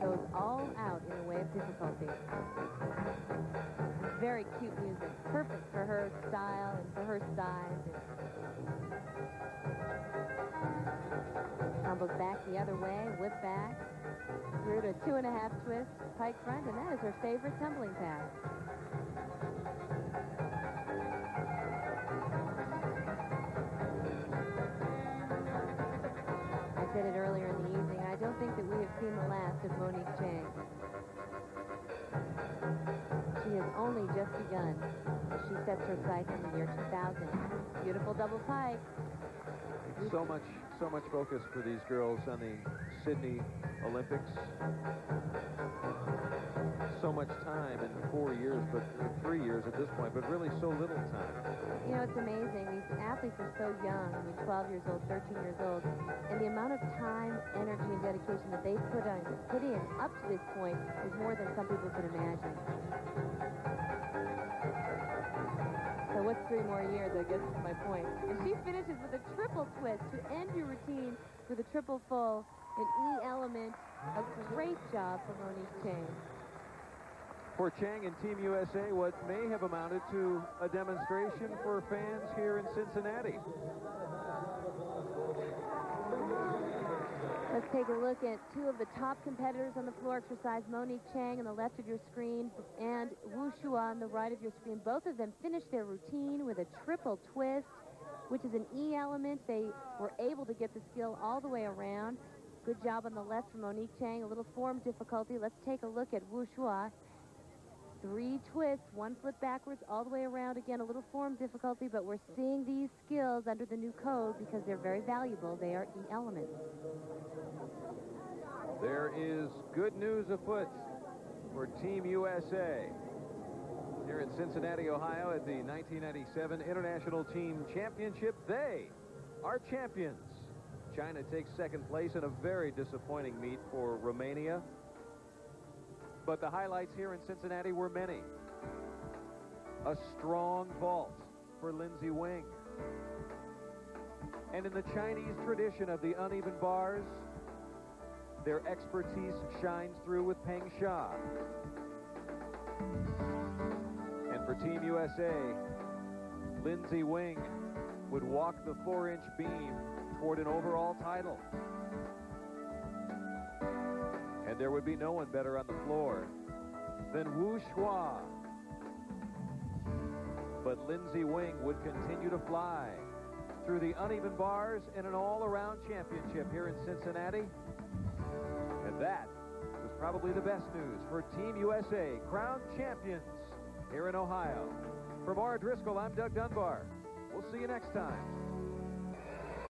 goes all out in the way of difficulty. Very cute music, perfect for her style and for her size. Tumbles back the other way, whip back, through to 2.5 twist, pike front, and that is her favorite tumbling pass. I said it earlier in the evening, I don't think that we have seen the last of Monique Chang. She has only just begun as she sets her sights in the year 2000. Beautiful double pike.
So much focus for these girls on the Sydney Olympics. So much time in 4 years, but 3 years at this point, but really so little time.
You know, it's amazing. These athletes are so young. I mean, 12 years old, 13 years old. And the amount of time, energy, and dedication that they've put in up to this point is more than some people could imagine. So what's 3 more years, I guess is my point. And she finishes with a triple twist to end your routine with a triple full, an E element. A great job for Monique Chang.
For Chang and Team USA, what may have amounted to a demonstration for fans here in Cincinnati.
Let's take a look at 2 of the top competitors on the floor exercise. Monique Chang on the left of your screen and Wu Shua on the right of your screen. Both of them finished their routine with a triple twist, which is an E element. They were able to get the skill all the way around. Good job on the left for Monique Chang. A little form difficulty. Let's take a look at Wu Shua. 3 twists, 1 flip backwards, all the way around. Again, a little form difficulty, but we're seeing these skills under the new code because they're very valuable. They are E elements.
There is good news afoot for Team USA. Here in Cincinnati, Ohio, at the 1997 International Team Championship, they are champions. China takes second place in a very disappointing meet for Romania. But the highlights here in Cincinnati were many. A strong vault for Lindsey Wing. And in the Chinese tradition of the uneven bars, their expertise shines through with Peng Sha. And for Team USA, Lindsey Wing would walk the 4-inch beam toward an overall title. And there would be no one better on the floor than Wu Shua. But Lindsey Wing would continue to fly through the uneven bars in an all-around championship here in Cincinnati. And that was probably the best news for Team USA, crowned champions here in Ohio. For Maura Driscoll, I'm Doug Dunbar. We'll see you next time.